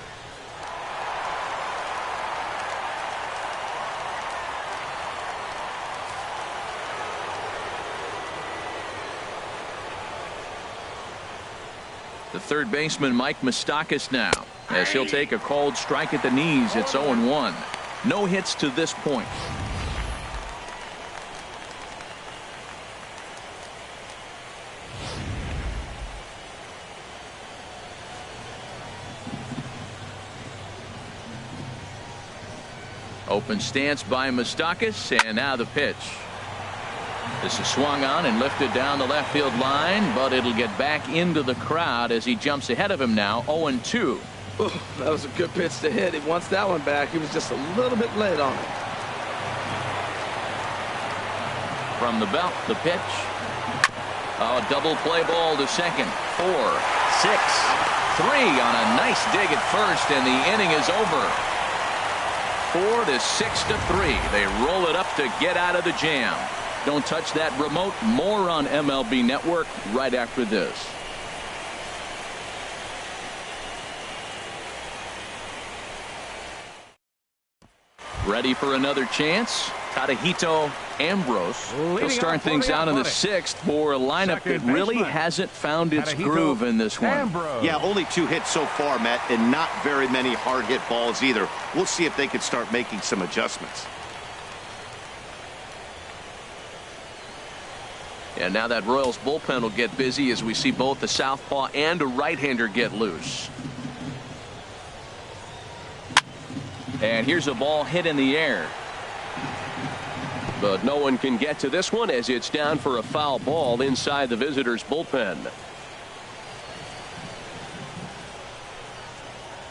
Speaker 1: The third baseman, Mike Moustakas, now as he'll take a called strike at the knees. It's 0-1. No hits to this point. Open stance by Moustakas, and now the pitch. This is swung on and lifted down the left field line, but it'll get back into the crowd as he jumps ahead of him now. 0-2.
Speaker 4: That was a good pitch to hit. He wants that one back. He was just a little bit late on it.
Speaker 1: From the belt, the pitch. A double play ball to second. 4, 6, 3 on a nice dig at first, and the inning is over. 4 to 6 to 3. They roll it up to get out of the jam. Don't touch that remote. More on MLB Network right after this. Ready for another chance? Tadahito Ambrose. He'll start things out in the 6th for a lineup that really hasn't found its groove in this one.
Speaker 3: Yeah, only 2 hits so far, Matt, and not very many hard hit balls either. We'll see if they can start making some adjustments.
Speaker 5: And now that Royals bullpen will get busy as we see both the southpaw and a right-hander get loose.
Speaker 1: And here's a ball hit in the air.
Speaker 5: But no one can get to this one as it's down for a foul ball inside the visitors' bullpen.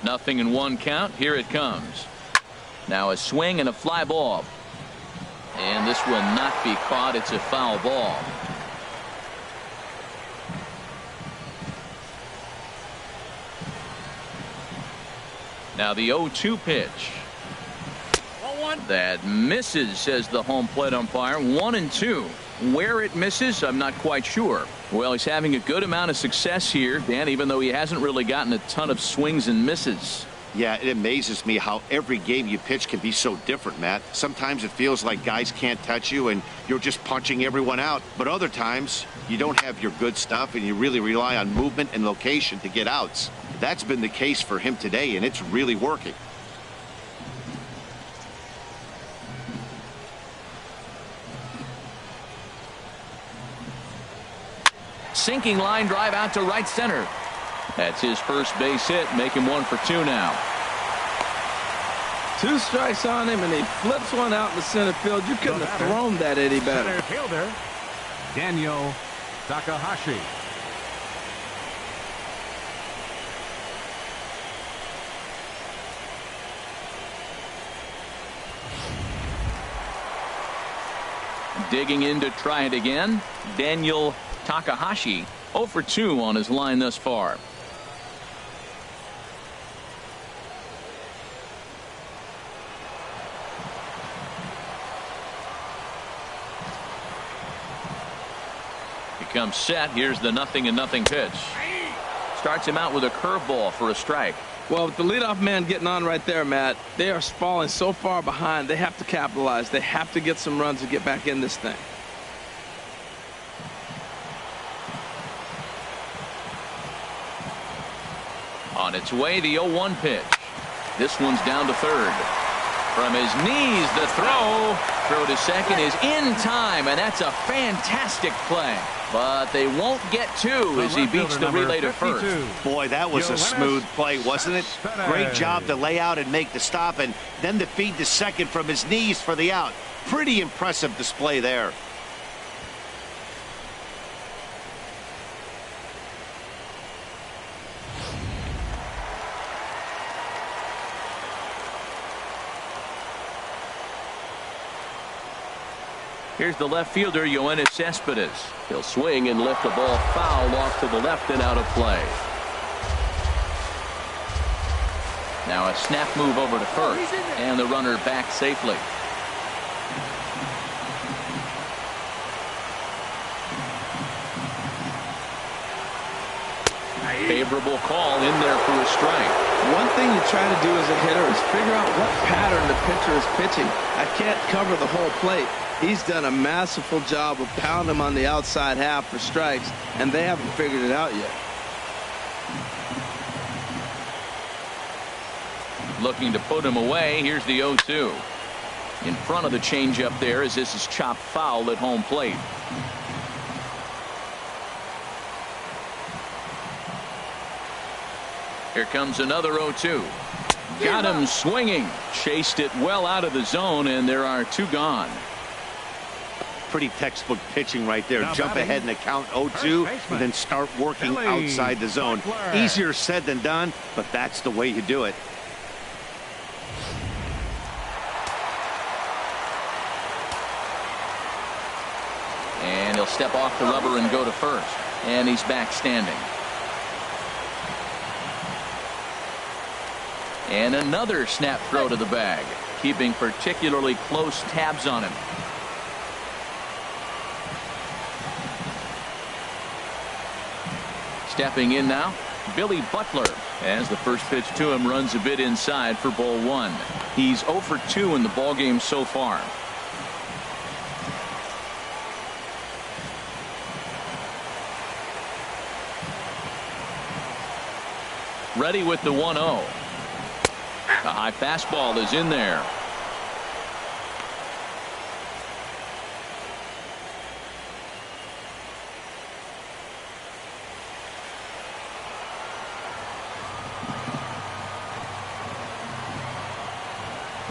Speaker 1: 0-1 count. Here it comes. Now a swing and a fly ball. And this will not be caught. It's a foul ball. Now the 0-2 pitch. That misses, says the home plate umpire. 1-2. Where it misses, I'm not quite sure. Well, he's having a good amount of success here, Dan, even though he hasn't really gotten a ton of swings and misses.
Speaker 3: Yeah, it amazes me how every game you pitch can be so different, Matt. Sometimes it feels like guys can't touch you and you're just punching everyone out. But other times, you don't have your good stuff and you really rely on movement and location to get outs. That's been the case for him today, and it's really working.
Speaker 1: Sinking line drive out to right center. That's his first base hit, make him 1 for 2 now.
Speaker 4: 2 strikes on him, and he flips one out in the center field. You couldn't have thrown that any better.
Speaker 2: Center fielder, Daniel Takahashi.
Speaker 1: Digging in to try it again. Daniel Takahashi, 0 for 2 on his line thus far. He comes set. Here's the 0-0 pitch. Starts him out with a curveball for a strike.
Speaker 4: Well, with the leadoff man getting on right there, Matt, they are falling so far behind. They have to capitalize. They have to get some runs to get back in this thing.
Speaker 1: On its way, the 0-1 pitch. This one's down to third. From his knees, the throw. Throw to second is in time, and that's a fantastic play. But they won't get 2 as he beats the relay to first.
Speaker 3: Boy, that was a smooth play, wasn't it? Great job to lay out and make the stop, and then to feed to second from his knees for the out. Pretty impressive display there.
Speaker 1: Here's the left fielder, Yoenis Cespedes.
Speaker 5: He'll swing and lift the ball foul off to the left and out of play.
Speaker 1: Now a snap move over to first, and the runner back safely. Favorable call in there for a strike.
Speaker 4: One thing you try to do as a hitter is figure out what pattern the pitcher is pitching. I can't cover the whole plate. He's done a masterful job of pounding him on the outside half for strikes, and they haven't figured it out yet.
Speaker 1: Looking to put him away. Here's the 0-2. In front of the changeup there as this is chopped foul at home plate. Here comes another 0-2. Got him swinging. Chased it well out of the zone, and there are 2 gone.
Speaker 3: Pretty textbook pitching right there.
Speaker 2: Now
Speaker 3: Jump
Speaker 2: batting,
Speaker 3: ahead in the count 0-2 and then start working
Speaker 2: Billy
Speaker 3: outside the zone.
Speaker 2: Butler.
Speaker 3: Easier said than done, but that's the way you do it.
Speaker 1: And he'll step off the rubber and go to first. And he's back standing. And another snap throw to the bag, keeping particularly close tabs on him. Stepping in now, Billy Butler, as the first pitch to him runs a bit inside for ball 1. He's 0 for 2 in the ballgame so far. Ready with the 1-0. A high fastball is in there.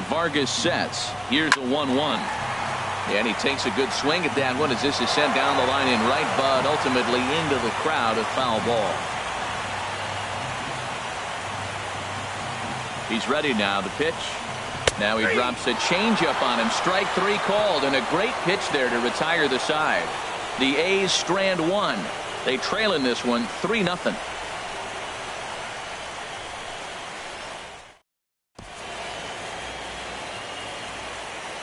Speaker 1: Vargas sets. Here's a 1-1. And he takes a good swing at that one as this is sent down the line in right, but ultimately into the crowd, a foul ball. He's ready now. The pitch. Now he drops a changeup on him. Strike 3 called, and a great pitch there to retire the side. The A's strand 1. They trail in this one 3-0.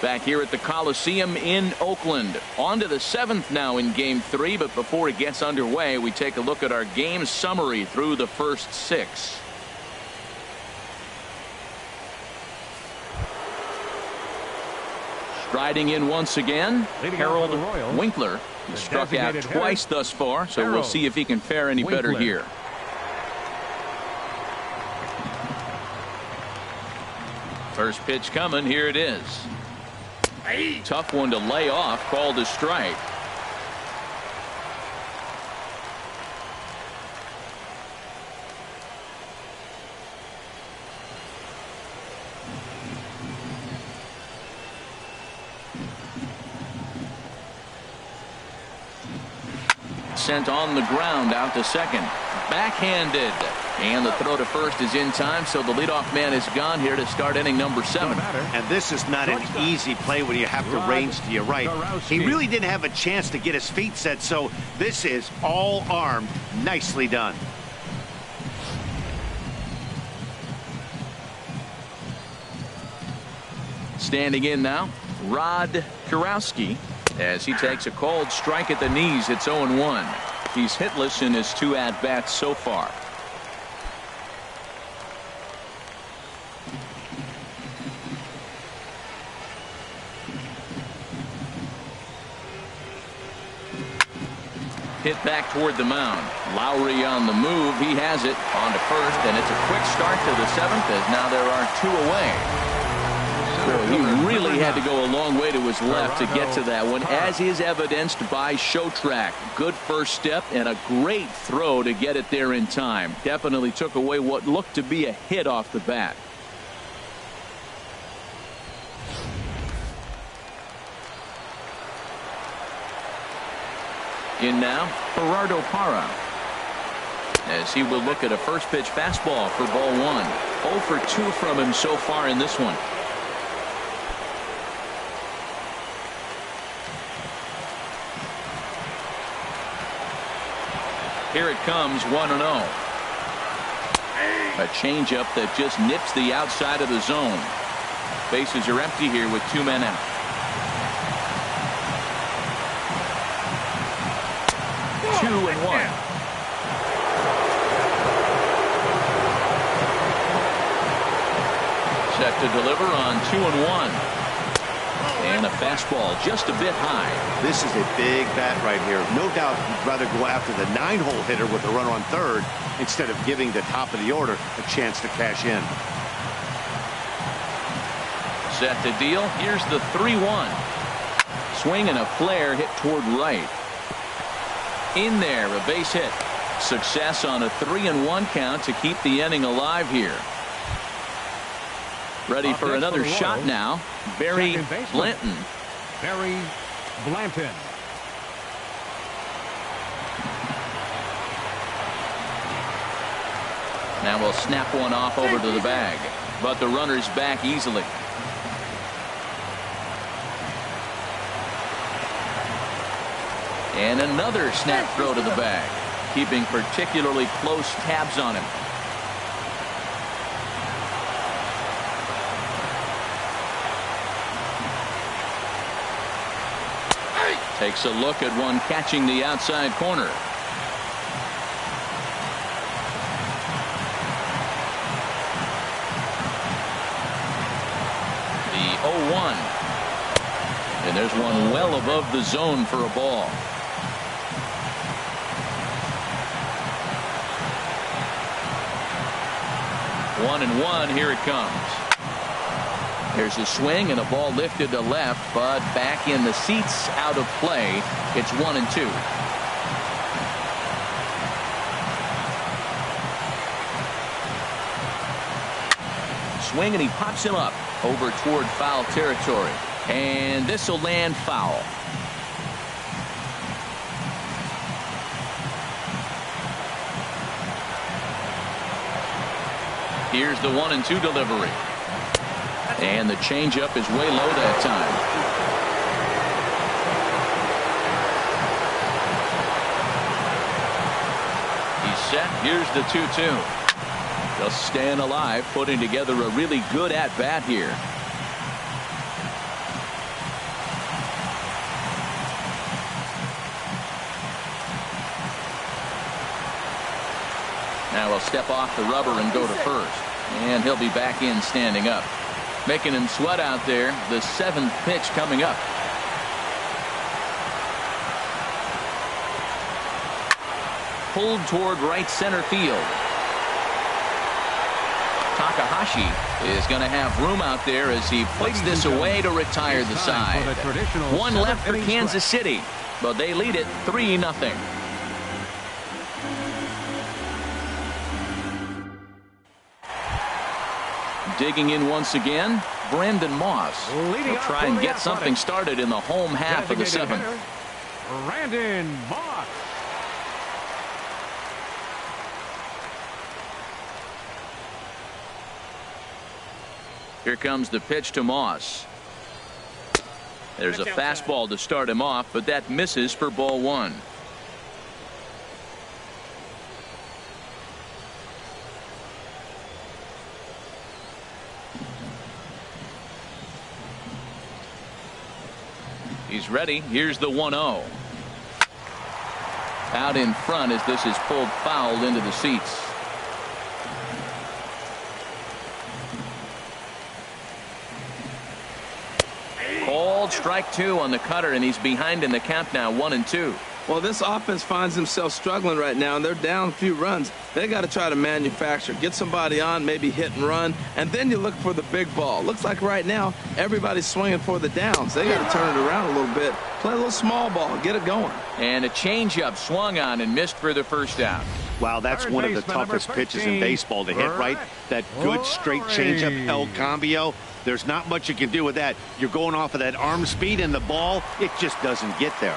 Speaker 1: Back here at the Coliseum in Oakland. On to the 7th now in Game 3, but before it gets underway, we take a look at our game summary through the first 6. Striding in once again, Harold Winkler. He struck out twice thus far, so we'll see if he can fare any better here. First pitch coming. Here it is. Tough one to lay off, called a strike. Sent on the ground out to second. Backhanded. And the throw to first is in time, so the leadoff man is gone here to start inning number 7.
Speaker 3: And this is not an easy play when you have to range to your right. He really didn't have a chance to get his feet set, so this is all armed. Nicely done.
Speaker 1: Standing in now, Rod Kurowski, as he takes a called strike at the knees. It's 0-1. He's hitless in his 2 at-bats so far. Hit back toward the mound. Lowry on the move. He has it on to first, and it's a quick start to the 7th as now there are 2 away. So he really had to go a long way to his left to get to that one, as is evidenced by Showtrack. Good first step and a great throw to get it there in time. Definitely took away what looked to be a hit off the bat. In now, Gerardo Parra, as he will look at a first pitch fastball for ball 1. 0 for 2 from him so far in this one. Here it comes, 1-0. A changeup that just nips the outside of the zone. Bases are empty here with 2 men out. Two and 1. Set to deliver on 2-1. And a fastball just a bit high.
Speaker 3: This is a big bat right here. No doubt he'd rather go after the 9-hole hitter with a runner on third instead of giving the top of the order a chance to cash in.
Speaker 1: Set to deal. Here's the 3-1. Swing and a flare hit toward right. In there, a base hit. Success on a 3-1 count to keep the inning alive here. Ready
Speaker 2: Up
Speaker 1: for
Speaker 2: next
Speaker 1: another
Speaker 2: the
Speaker 1: shot
Speaker 2: Royals,
Speaker 1: now. Barry
Speaker 2: second baseman,
Speaker 1: Blanton.
Speaker 2: Barry Blanton.
Speaker 1: Now we'll snap one off over to the bag, but the runner's back easily. And another snap throw to the bag, keeping particularly close tabs on him. Takes a look at one catching the outside corner. The 0-1. And there's one well above the zone for a ball. One and one. Here it comes. There's a swing and a ball lifted to left, but back in the seats, out of play. It's 1-2. Swing and he pops him up over toward foul territory, and this will land foul. Here's the 1-2 delivery. And the changeup is way low that time. He's set. Here's the 2-2. Just staying alive, putting together a really good at-bat here. Now he'll step off the rubber and go to first. And he'll be back in standing up. Making him sweat out there. The 7th pitch coming up. Pulled toward right center field. Takahashi is going to have room out there as he puts this away to retire the side. One left for Kansas City, but they lead it 3-0. Digging in once again, Brandon Moss will try and get something started in the home half of the 7th.
Speaker 2: Brandon Moss.
Speaker 1: Here comes the pitch to Moss. There's a fastball to start him off, but that misses for ball 1. He's ready. Here's the 1-0. Out in front as this is pulled foul into the seats. Called strike 2 on the cutter, and he's behind in the count now, 1-2.
Speaker 4: Well, this offense finds themselves struggling right now, and they're down a few runs. They got to try to manufacture, get somebody on, maybe hit and run, and then you look for the big ball. Looks like right now everybody's swinging for the downs. They got to turn it around a little bit, play a little small ball, get it going.
Speaker 1: And a changeup swung on and missed for the first out.
Speaker 3: Wow, that's one of the toughest pitches in baseball to hit, right? That good straight changeup, El Cambio. There's not much you can do with that. You're going off of that arm speed, and the ball, it just doesn't get there.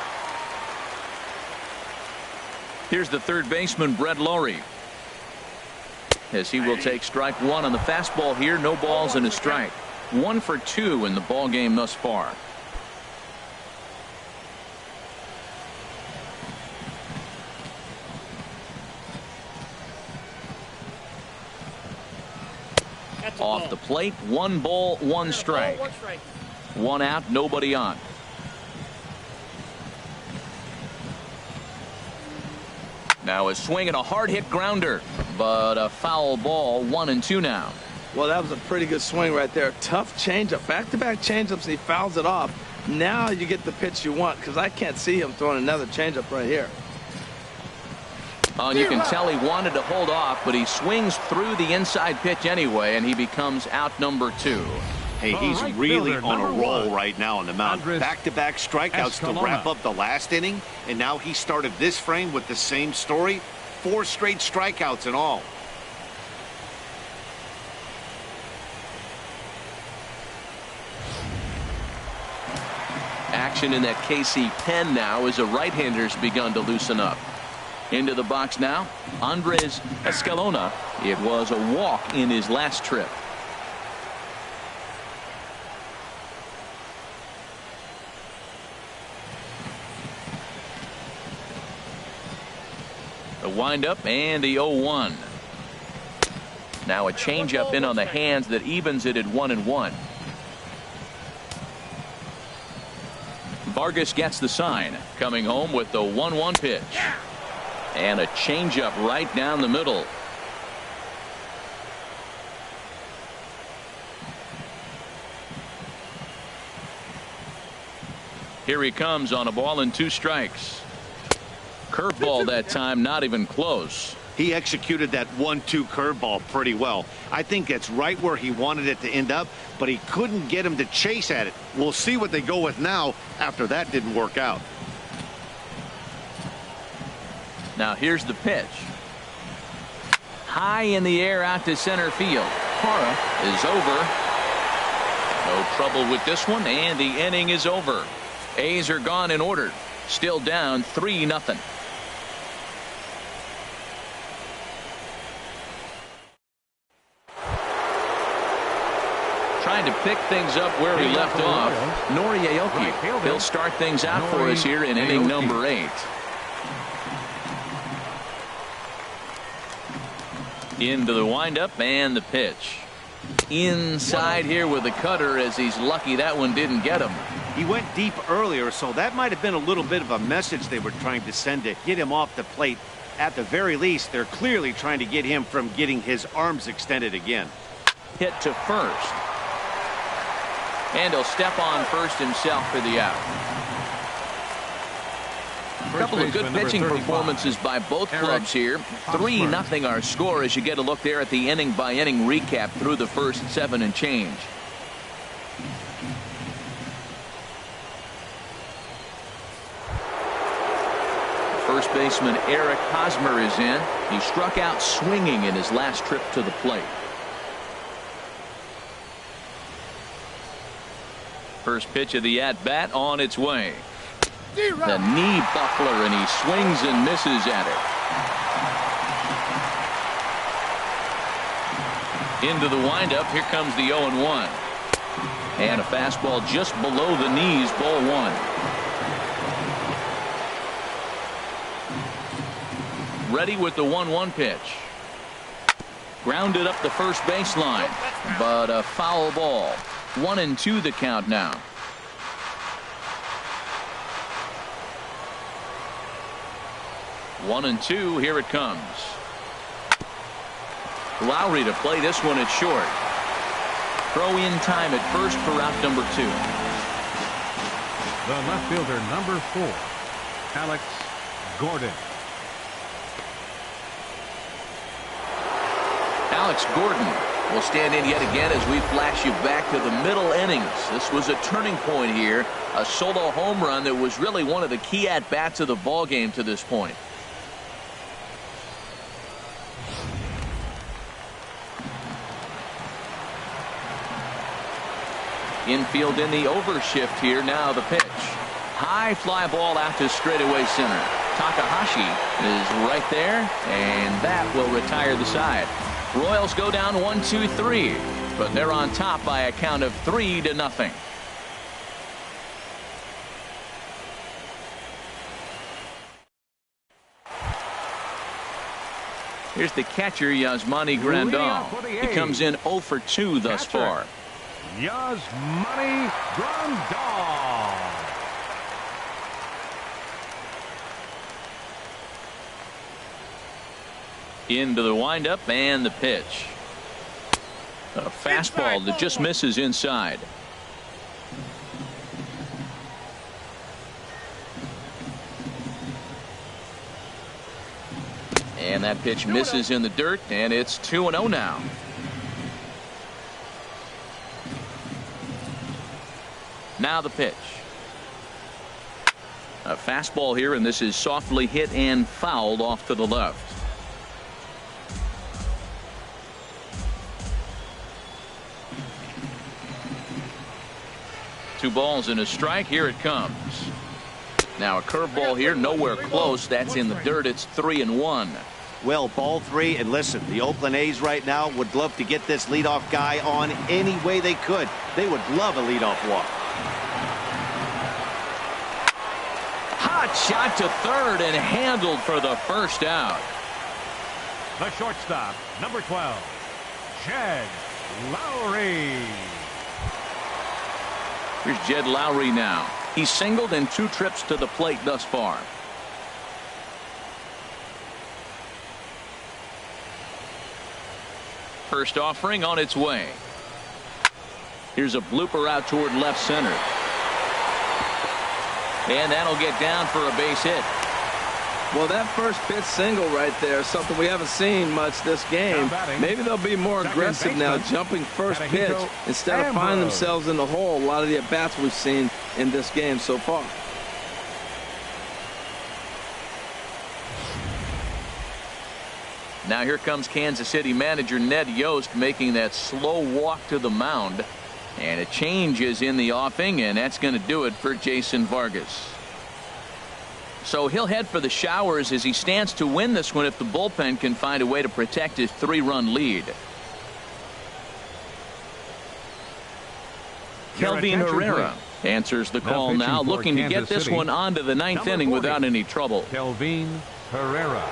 Speaker 1: Here's the third baseman, Brett Lowry, as he will take strike 1 on the fastball here. No balls and a strike. 1 for 2 in the ball game thus far. Off the plate, 1 ball, 1 strike. 1 out, nobody on. Now a swing and a hard hit grounder, but a foul ball. 1-2 now.
Speaker 4: Well, that was a pretty good swing right there. Tough changeup, back-to-back changeups, and he fouls it off. Now you get the pitch you want, because I can't see him throwing another changeup right here.
Speaker 1: Oh, and you can tell he wanted to hold off, but he swings through the inside pitch anyway, and he becomes out number 2.
Speaker 3: Hey, he's really on a roll right now on the mound. Back-to-back strikeouts to wrap up the last inning, and now he started this frame with the same story. 4 straight strikeouts in all.
Speaker 5: action in that KC pen now as a right-hander's begun to loosen up. Into the box now, Andres Escalona. It was a walk in his last trip. The windup and the 0-1. Now a changeup in on the hands that evens it at 1-1. Vargas gets the sign, coming home with the 1-1 pitch. And a changeup right down the middle. Here he comes on a ball and 2 strikes. Curveball that time, not even close.
Speaker 3: He executed that 1-2 curveball pretty well. I think it's right where he wanted it to end up, but he couldn't get him to chase at it. We'll see what they go with now after that didn't work out.
Speaker 5: Now here's the pitch. High in the air out to center field. Parra is over. No trouble with this one, and the inning is over. A's are gone in order. Still down 3-0. Trying to pick things up where he left off. Nori Aoki. He'll start things out for us here in inning number 8. Into the windup and the pitch. Inside here with the cutter, as he's lucky that one didn't get him.
Speaker 3: He went deep earlier, so that might have been a little bit of a message they were trying to send to get him off the plate. At the very least, they're clearly trying to get him from getting his arms extended again.
Speaker 5: Hit to first. And he'll step on first himself for the out. A couple of good pitching performances by both clubs here. 3-0 our score as you get a look there at the inning-by-inning recap through the first 7 and change. First baseman Eric Hosmer is in. He struck out swinging in his last trip to the plate. First pitch of the at-bat on its way. The knee buckler, and he swings and misses at it. Into the windup. Here comes the 0-1. And a fastball just below the knees, ball 1. Ready with the 1-1 pitch. Grounded up the first baseline, but a foul ball. 1-2 the count now. 1-2. Here it comes. Lowry to play this one at short. Throw in time at first for out number 2.
Speaker 2: The left fielder, number 4, Alex Gordon.
Speaker 5: Alex Gordon will stand in yet again as we flash you back to the middle innings. This was a turning point here. A solo home run that was really one of the key at-bats of the ball game to this point. Infield in the overshift here. Now the pitch. High fly ball out to straightaway center. Takahashi is right there, and that will retire the side. Royals go down 1-2-3, but they're on top by a count of 3-0. Here's the catcher, Yasmani Grandal. He comes in 0 for 2 thus far.
Speaker 2: Yasmani Grandal.
Speaker 5: Into the windup and the pitch. A fastball that just misses inside. And that pitch misses in the dirt, and it's 2-0 now. Now the pitch. A fastball here, and this is softly hit and fouled off to the left.
Speaker 1: 2 balls and a strike. Here it comes. Now a curveball here, nowhere close. That's in the dirt. It's 3-1.
Speaker 3: Well, ball 3, and listen, the Oakland A's right now would love to get this leadoff guy on any way they could. They would love a leadoff walk.
Speaker 1: Hot shot to third and handled for the first out.
Speaker 2: The shortstop, number 12, Jed Lowry.
Speaker 1: Here's Jed Lowry now. He's singled in 2 trips to the plate thus far. First offering on its way. Here's a blooper out toward left center. And that'll get down for a base hit.
Speaker 4: Well, that first pitch single right there is something we haven't seen much this game. Maybe they'll be more aggressive now, jumping first pitch instead of finding themselves in the hole. A lot of the at-bats we've seen in this game so far.
Speaker 1: Now here comes Kansas City manager Ned Yost making that slow walk to the mound. And a change is in the offing, and that's going to do it for Jason Vargas. So he'll head for the showers as he stands to win this one if the bullpen can find a way to protect his 3-run lead. Kelvin Herrera answers the call now, looking to get this one onto the 9th inning without any trouble.
Speaker 2: Kelvin Herrera.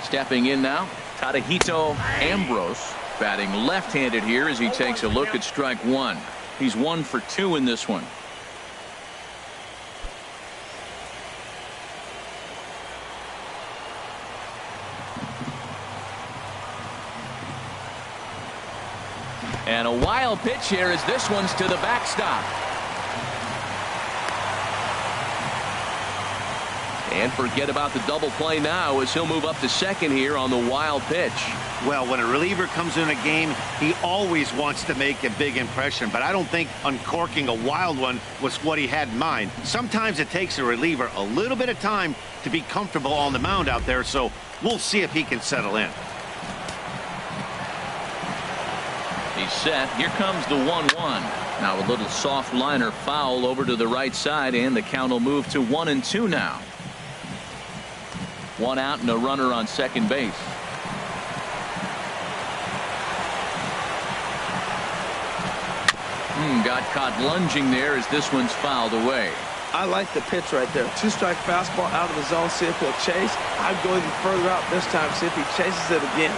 Speaker 1: Stepping in now, Tadahito Ambrose, batting left-handed here as he takes a look at strike 1. He's 1 for 2 in this one. And a wild pitch here as this one's to the backstop. And forget about the double play now as he'll move up to second here on the wild pitch.
Speaker 3: Well, when a reliever comes in a game, he always wants to make a big impression, but I don't think uncorking a wild one was what he had in mind. Sometimes it takes a reliever a little bit of time to be comfortable on the mound out there, so we'll see if he can settle in.
Speaker 1: He's set. Here comes the 1-1. Now a little soft liner foul over to the right side, and the count will move to 1-2 now. 1 out and a runner on second base. Got caught lunging there as this one's fouled away.
Speaker 4: I like the pitch right there. 2-strike fastball out of the zone. See if he'll chase. I'd go even further out this time. See if he chases it again.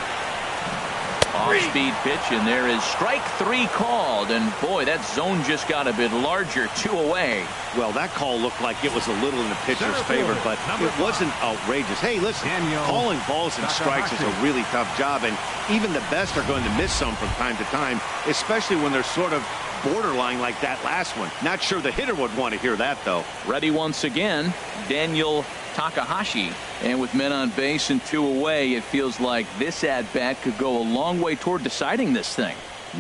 Speaker 1: Off-speed pitch, and there is strike 3 called. And boy, that zone just got a bit larger. 2 away.
Speaker 3: Well, that call looked like it was a little in the pitcher's favor, but it wasn't outrageous. Hey, listen, calling balls and strikes is a really tough job, and even the best are going to miss some from time to time, especially when they're sort of borderline like that last one. Not sure the hitter would want to hear that, though.
Speaker 1: Ready once again, Daniel Takahashi. And with men on base and 2 away, it feels like this at-bat could go a long way toward deciding this thing.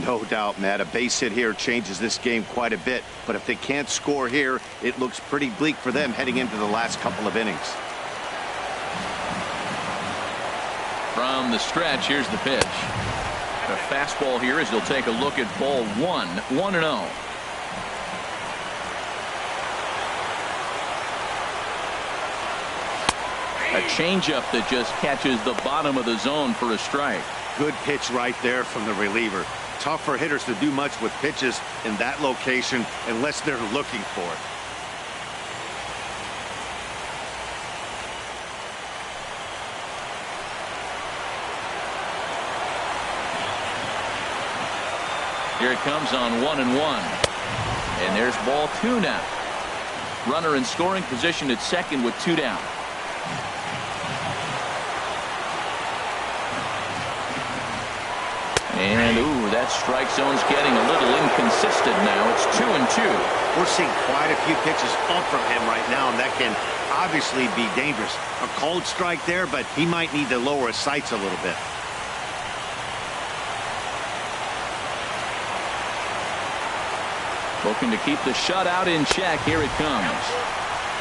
Speaker 3: No doubt, Matt. A base hit here changes this game quite a bit. But if they can't score here, it looks pretty bleak for them heading into the last couple of innings.
Speaker 1: From the stretch, here's the pitch. A fastball here as he'll take a look at ball 1. 1-0. A changeup that just catches the bottom of the zone for a strike.
Speaker 3: Good pitch right there from the reliever. Tough for hitters to do much with pitches in that location unless they're looking for it.
Speaker 1: Here it comes on 1-1. And there's ball 2 now. Runner in scoring position at second with 2 down. And ooh, that strike zone's getting a little inconsistent now. It's 2-2.
Speaker 3: We're seeing quite a few pitches up from him right now, and that can obviously be dangerous. A cold strike there, but he might need to lower his sights a little bit.
Speaker 1: Looking to keep the shutout in check. Here it comes.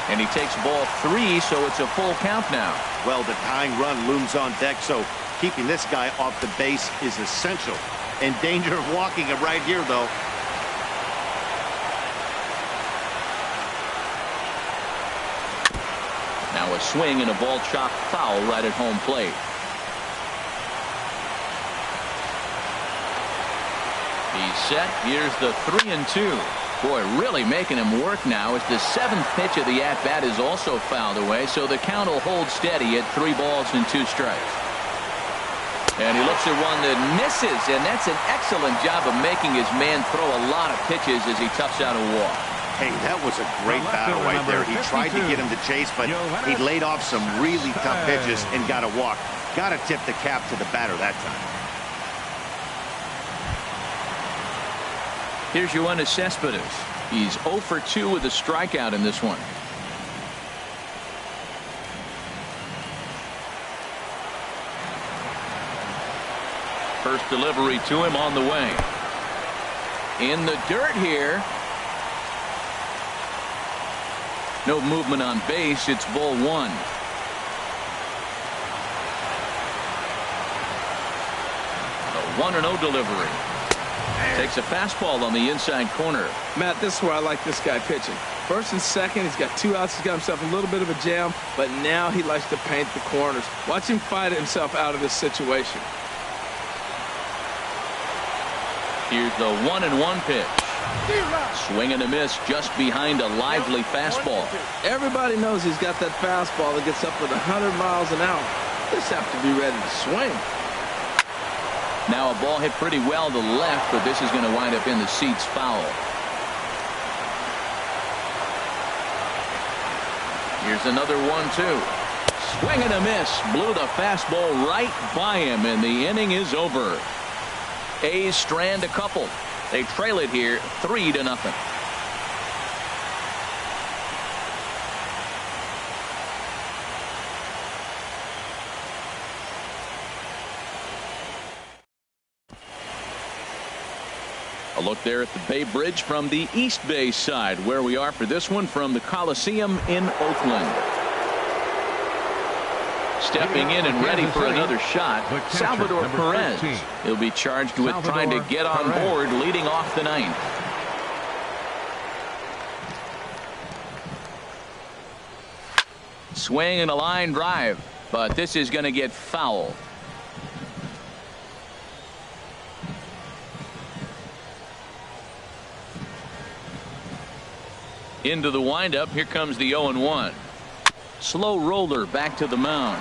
Speaker 1: And he takes ball 3, so it's a full count now.
Speaker 3: Well, the tying run looms on deck, so keeping this guy off the base is essential. In danger of walking him right here, though.
Speaker 1: Now a swing and a ball chopped foul right at home plate. He's set. Here's the 3-2. Boy, really making him work now as the 7th pitch of the at-bat is also fouled away, so the count will hold steady at 3 balls and 2 strikes. And he looks at one that misses, and that's an excellent job of making his man throw a lot of pitches as he toughs out a walk.
Speaker 3: Hey, that was a great battle right there. He tried to get him to chase, but he laid off some really tough pitches and got a walk. Got to tip the cap to the batter that time.
Speaker 1: Here's Yoenis Cespedes. He's 0 for 2 with a strikeout in this one. First delivery to him on the way. In the dirt here. No movement on base. It's ball 1. The 1-0 delivery. Takes a fastball on the inside corner.
Speaker 4: Matt, this is where I like this guy pitching. First and second, he's got 2 outs. He's got himself a little bit of a jam, but now he likes to paint the corners. Watch him fight himself out of this situation.
Speaker 1: Here's the 1-1 pitch. Swing and a miss just behind a lively fastball.
Speaker 4: Everybody knows he's got that fastball that gets up at 100 miles an hour. Just have to be ready to swing.
Speaker 1: Now a ball hit pretty well to left, but this is going to wind up in the seats foul. Here's another 1-2. Swing and a miss. Blew the fastball right by him, and the inning is over. A's strand a couple. They trail it here 3-0. A look there at the Bay Bridge from the East Bay side, where we are for this one from the Coliseum in Oakland. Stepping in and ready for another shot, Salvador Perez. He'll be charged with trying to get on board leading off the 9th. Swing and a line drive, but this is going to get foul. Into the windup. Here comes the 0-1. Slow roller back to the mound.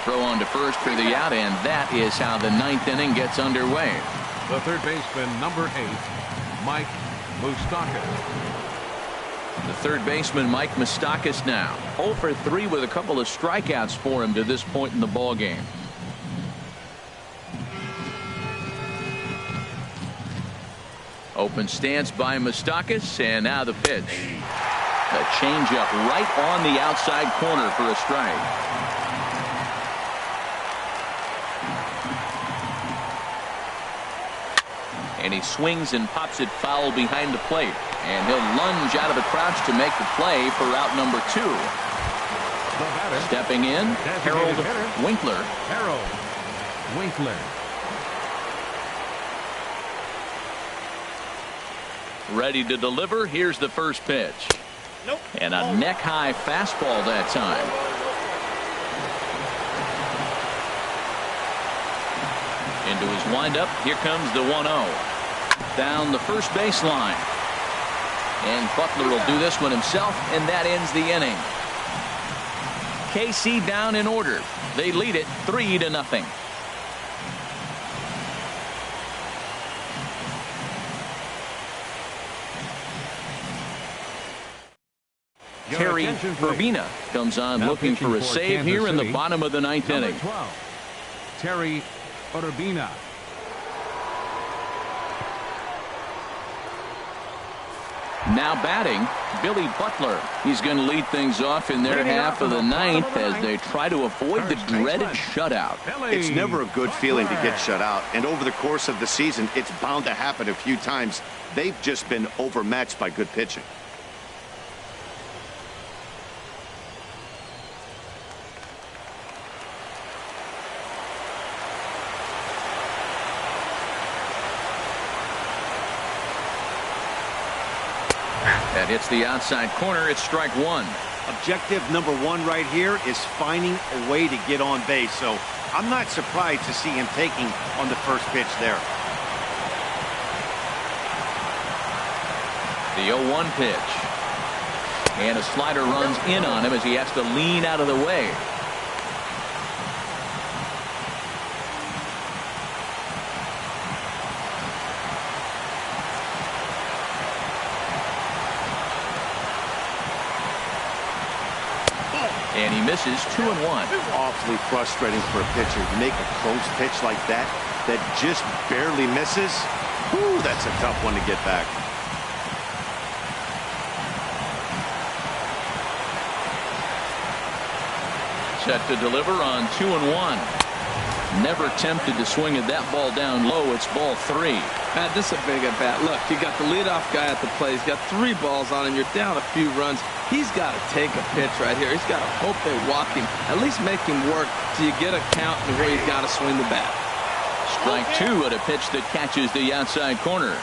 Speaker 1: Throw on to first for the out, and that is how the 9th inning gets underway.
Speaker 2: The third baseman, number 8, Mike Moustakas.
Speaker 1: The third baseman, Mike Moustakas, now 0 for 3 with a couple of strikeouts for him to this point in the ball game. Open stance by Moustakas, and now the pitch. The changeup right on the outside corner for a strike. And he swings and pops it foul behind the plate. And he'll lunge out of the crouch to make the play for out number 2. Stepping in, Harold Winkler.
Speaker 2: Harold Winkler.
Speaker 1: Ready to deliver. Here's the first pitch. And a neck-high fastball that time. Into his windup. Here comes the 1-0. Down the first baseline. And Butler will do this one himself, and that ends the inning. KC down in order. They lead it 3-0. Terry Urbina comes on looking for a save here in the bottom of the 9th inning.
Speaker 2: 12, Terry Urbina.
Speaker 1: Now batting, Billy Butler. He's going to lead things off in their half of the ninth as they try to avoid the dreaded shutout.
Speaker 3: It's never a good feeling to get shut out, and over the course of the season, it's bound to happen a few times. They've just been overmatched by good pitching.
Speaker 1: That hits the outside corner. It's strike one.
Speaker 3: Objective number one right here is finding a way to get on base. So I'm not surprised to see him taking on the first pitch there.
Speaker 1: The 0-1 pitch. And a slider runs in on him as he has to lean out of the way. And he misses 2-1.
Speaker 3: Awfully frustrating for a pitcher to make a close pitch like that just barely misses. Whew, that's a tough one to get back.
Speaker 1: Set to deliver on 2-1. Never tempted to swing at that ball down low. It's ball 3.
Speaker 4: Matt, this is a big at bat. Look, you got the leadoff guy at the plate. He's got 3 balls on him. You're down a few runs. He's got to take a pitch right here. He's got to hope they walk him. At least make him work till you get a count to where he's got to swing the bat.
Speaker 1: Strike 2 at a pitch that catches the outside corner.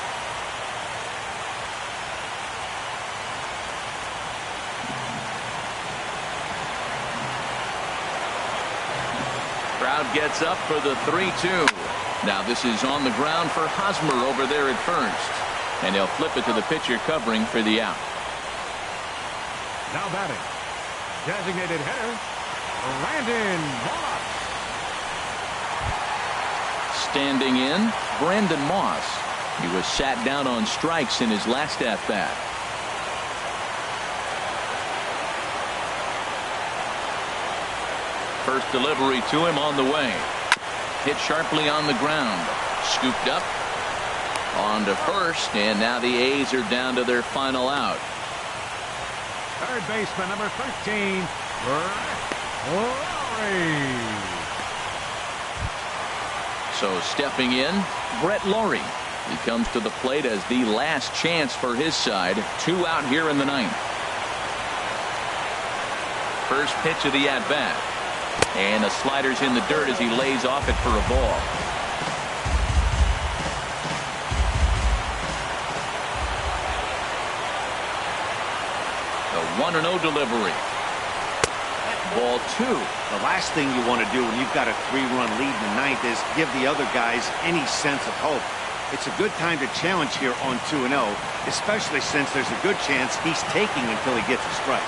Speaker 1: Crowd gets up for the 3-2. Now this is on the ground for Hosmer over there at first. And he'll flip it to the pitcher covering for the out.
Speaker 2: Now batting, designated hitter, Brandon Moss.
Speaker 1: Standing in, Brandon Moss. He was sat down on strikes in his last at-bat. First delivery to him on the way. Hit sharply on the ground. Scooped up. On to first, and now the A's are down to their final out.
Speaker 2: Third baseman, number 13, Lowry.
Speaker 1: So stepping in, Brett Lawrie. He comes to the plate as the last chance for his side. 2 out here in the ninth. First pitch of the at-bat. And the slider's in the dirt as he lays off it for a ball. The 1-0 delivery. Ball 2.
Speaker 3: The last thing you want to do when you've got a 3-run lead in the ninth is give the other guys any sense of hope. It's a good time to challenge here on 2-0, especially since there's a good chance he's taking until he gets a strike.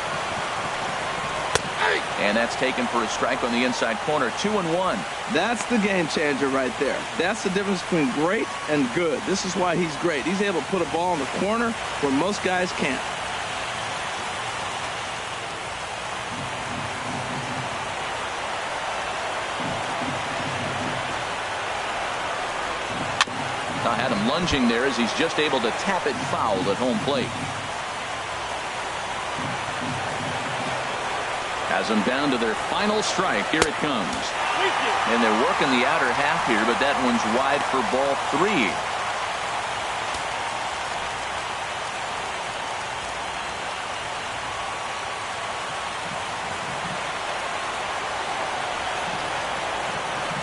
Speaker 1: And that's taken for a strike on the inside corner. 2-1.
Speaker 4: That's the game changer right there. That's the difference between great and good. This is why he's great. He's able to put a ball in the corner where most guys can't.
Speaker 1: I had him lunging there as he's just able to tap it foul at home plate. Has them down to their final strike. Here it comes. And they're working the outer half here, but that one's wide for ball 3.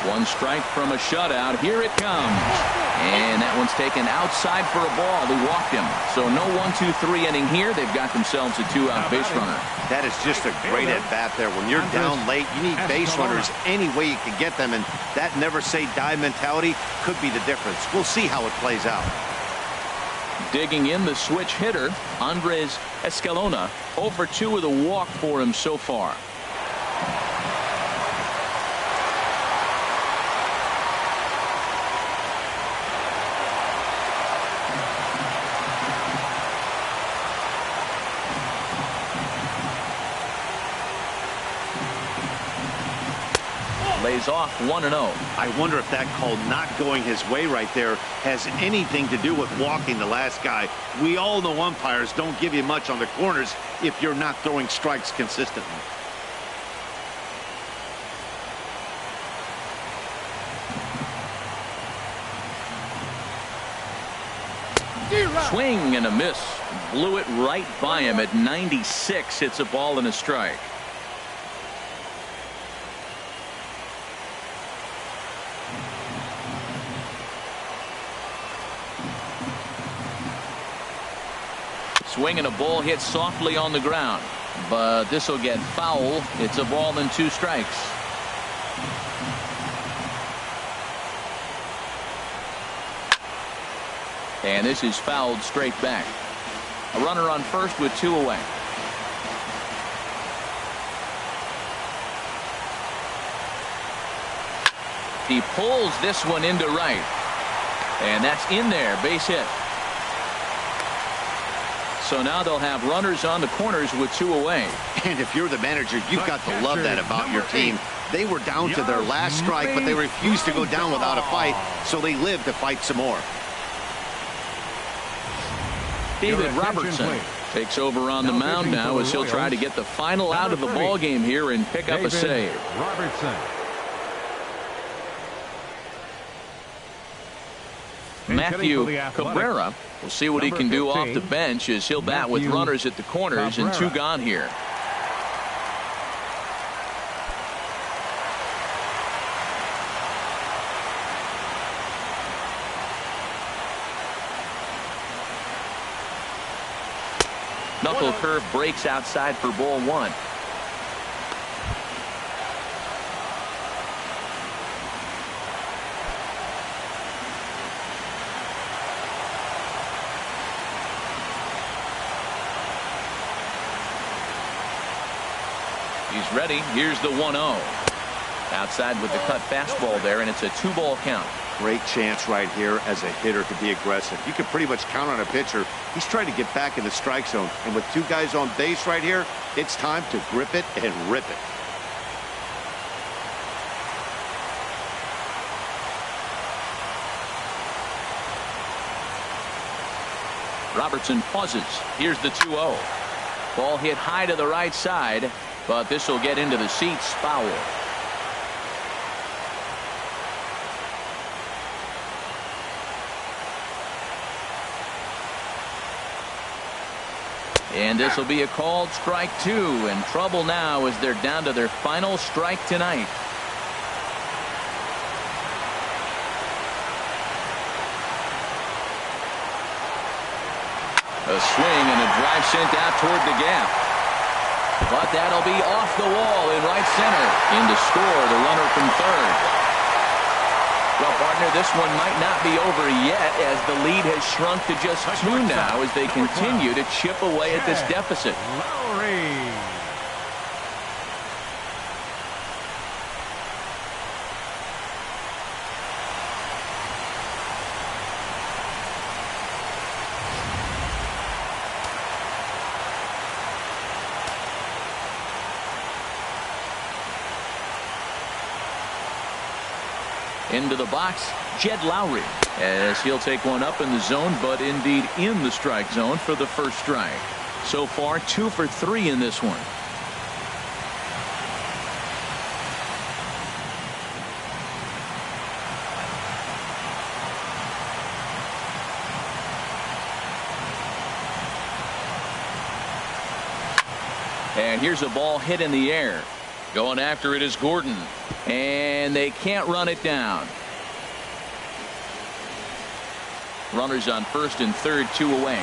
Speaker 1: One strike from a shutout. Here it comes. And that one's taken outside for a ball. He walked him. So no 1-2-3 inning here. They've got themselves a 2-out base runner.
Speaker 3: That is just a great at-bat there. When you're down late, you need base runners any way you can get them. And that never-say-die mentality could be the difference. We'll see how it plays out.
Speaker 1: Digging in the switch hitter, Andres Escalona. 0 for 2 with a walk for him so far.
Speaker 5: lays off 1-0.
Speaker 3: I wonder if that call not going his way right there has anything to do with walking the last guy. We all know umpires don't give you much on the corners if you're not throwing strikes consistently.
Speaker 5: Swing and a miss. Blew it right by him at 96. It's a ball and a strike. Swing and a ball hit softly on the ground, but this will get foul. It's a ball and 2 strikes. And this is fouled straight back. A runner on first with 2 away. He pulls this one into right. And that's in there. Base hit. So now they'll have runners on the corners with 2 away.
Speaker 3: And if you're the manager, you've got to love that about your team. They were down to their last strike, but they refused to go down without a fight, so they lived to fight some more.
Speaker 5: David Robertson takes over on the mound now as he'll try to get the final out of the ball game here and pick up a save.
Speaker 2: Robertson.
Speaker 5: Matthew Cabrera, we'll see what he can do off the bench as he'll bat with runners at the corners and 2 gone here. Knuckle curve breaks outside for ball 1. He's ready. Here's the 1-0. Outside with the cut fastball there, and it's a 2-ball count.
Speaker 3: Great chance right here as a hitter to be aggressive. You can pretty much count on a pitcher. He's trying to get back in the strike zone. And with 2 guys on base right here, it's time to grip it and rip it.
Speaker 5: Robertson pauses. Here's the 2-0. Ball hit high to the right side, but this will get into the seats. Foul. And this will be a called strike 2, and trouble now as they're down to their final strike tonight. A swing and a drive sent out toward the gap. But that'll be off the wall in right center. In to score the runner from third. Well, partner, this one might not be over yet as the lead has shrunk to just 2 now as they continue to chip away at this deficit.
Speaker 2: Lowry.
Speaker 5: Into the box, Jed Lowry, as he'll take one up in the zone, but indeed in the strike zone for the first strike. So far, 2 for 3 in this one. And here's a ball hit in the air. Going after it is Gordon. And they can't run it down. Runners on first and third, 2 away.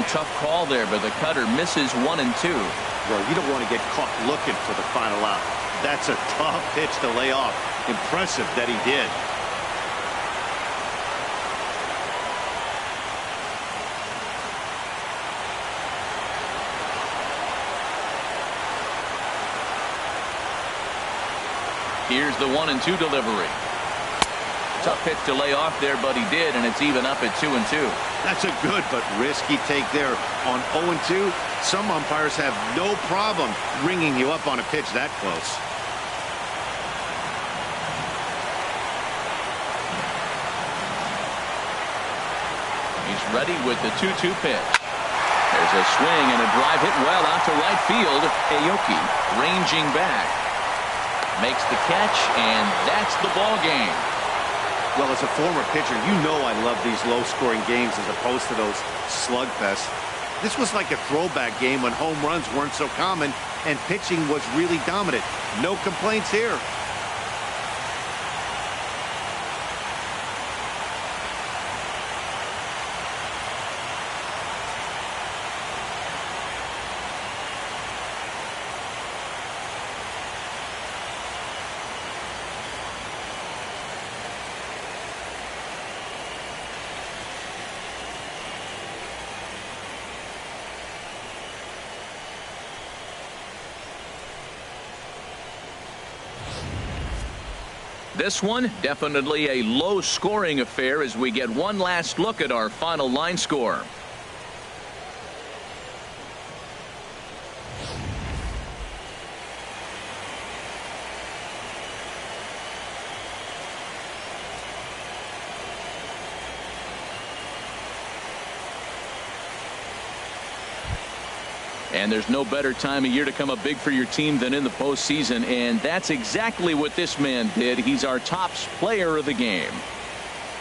Speaker 5: Tough call there, but the cutter misses 1 and 2.
Speaker 3: Well, you don't want to get caught looking for the final out. That's a tough pitch to lay off. Impressive that he did.
Speaker 5: Here's the 1 and 2 delivery. tough pitch to lay off there, but he did, and it's even up at 2-2.
Speaker 3: That's a good but risky take there on 0-2. Some umpires have no problem ringing you up on a pitch that close.
Speaker 5: He's ready with the 2-2 pitch. There's a swing and a drive hit well out to right field. Aoki ranging back. Makes the catch, and that's the ball game.
Speaker 3: Well, as a former pitcher, you know I love these low-scoring games as opposed to those slugfests. This was like a throwback game when home runs weren't so common and pitching was really dominant. No complaints here.
Speaker 5: This one, definitely a low-scoring affair as we get one last look at our final line score. And there's no better time of year to come up big for your team than in the postseason, and that's exactly what this man did. He's our top player of the game.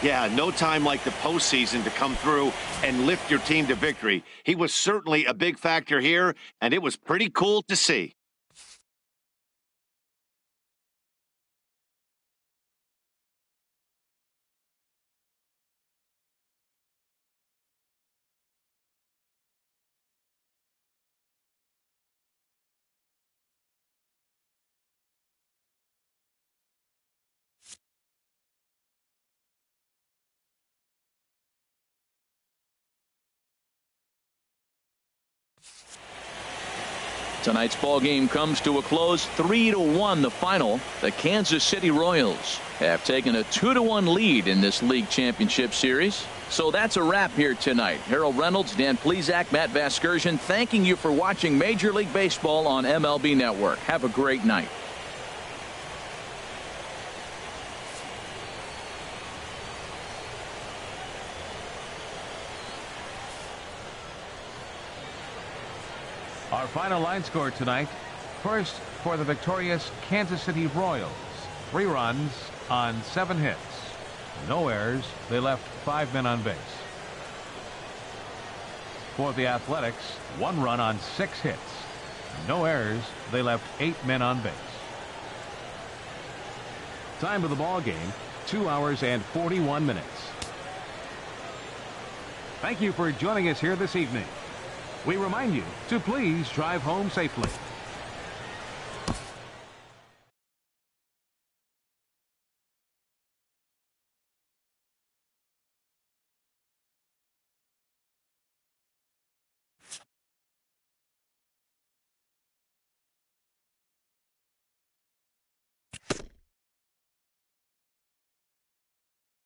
Speaker 3: Yeah, no time like the postseason to come through and lift your team to victory. He was certainly a big factor here, and it was pretty cool to see.
Speaker 5: Tonight's ball game comes to a close, 3-1 the final. The Kansas City Royals have taken a 2-1 lead in this league championship series. So that's a wrap here tonight. Harold Reynolds, Dan Plesac, Matt Vasgersian, thanking you for watching Major League Baseball on MLB Network. Have a great night.
Speaker 2: Our final line score tonight. First, for the victorious Kansas City Royals. 3 runs on 7 hits. No errors. They left 5 men on base. For the Athletics, 1 run on 6 hits. No errors. They left 8 men on base. Time of the ball game, 2 hours and 41 minutes. Thank you for joining us here this evening. We remind you to please drive home safely.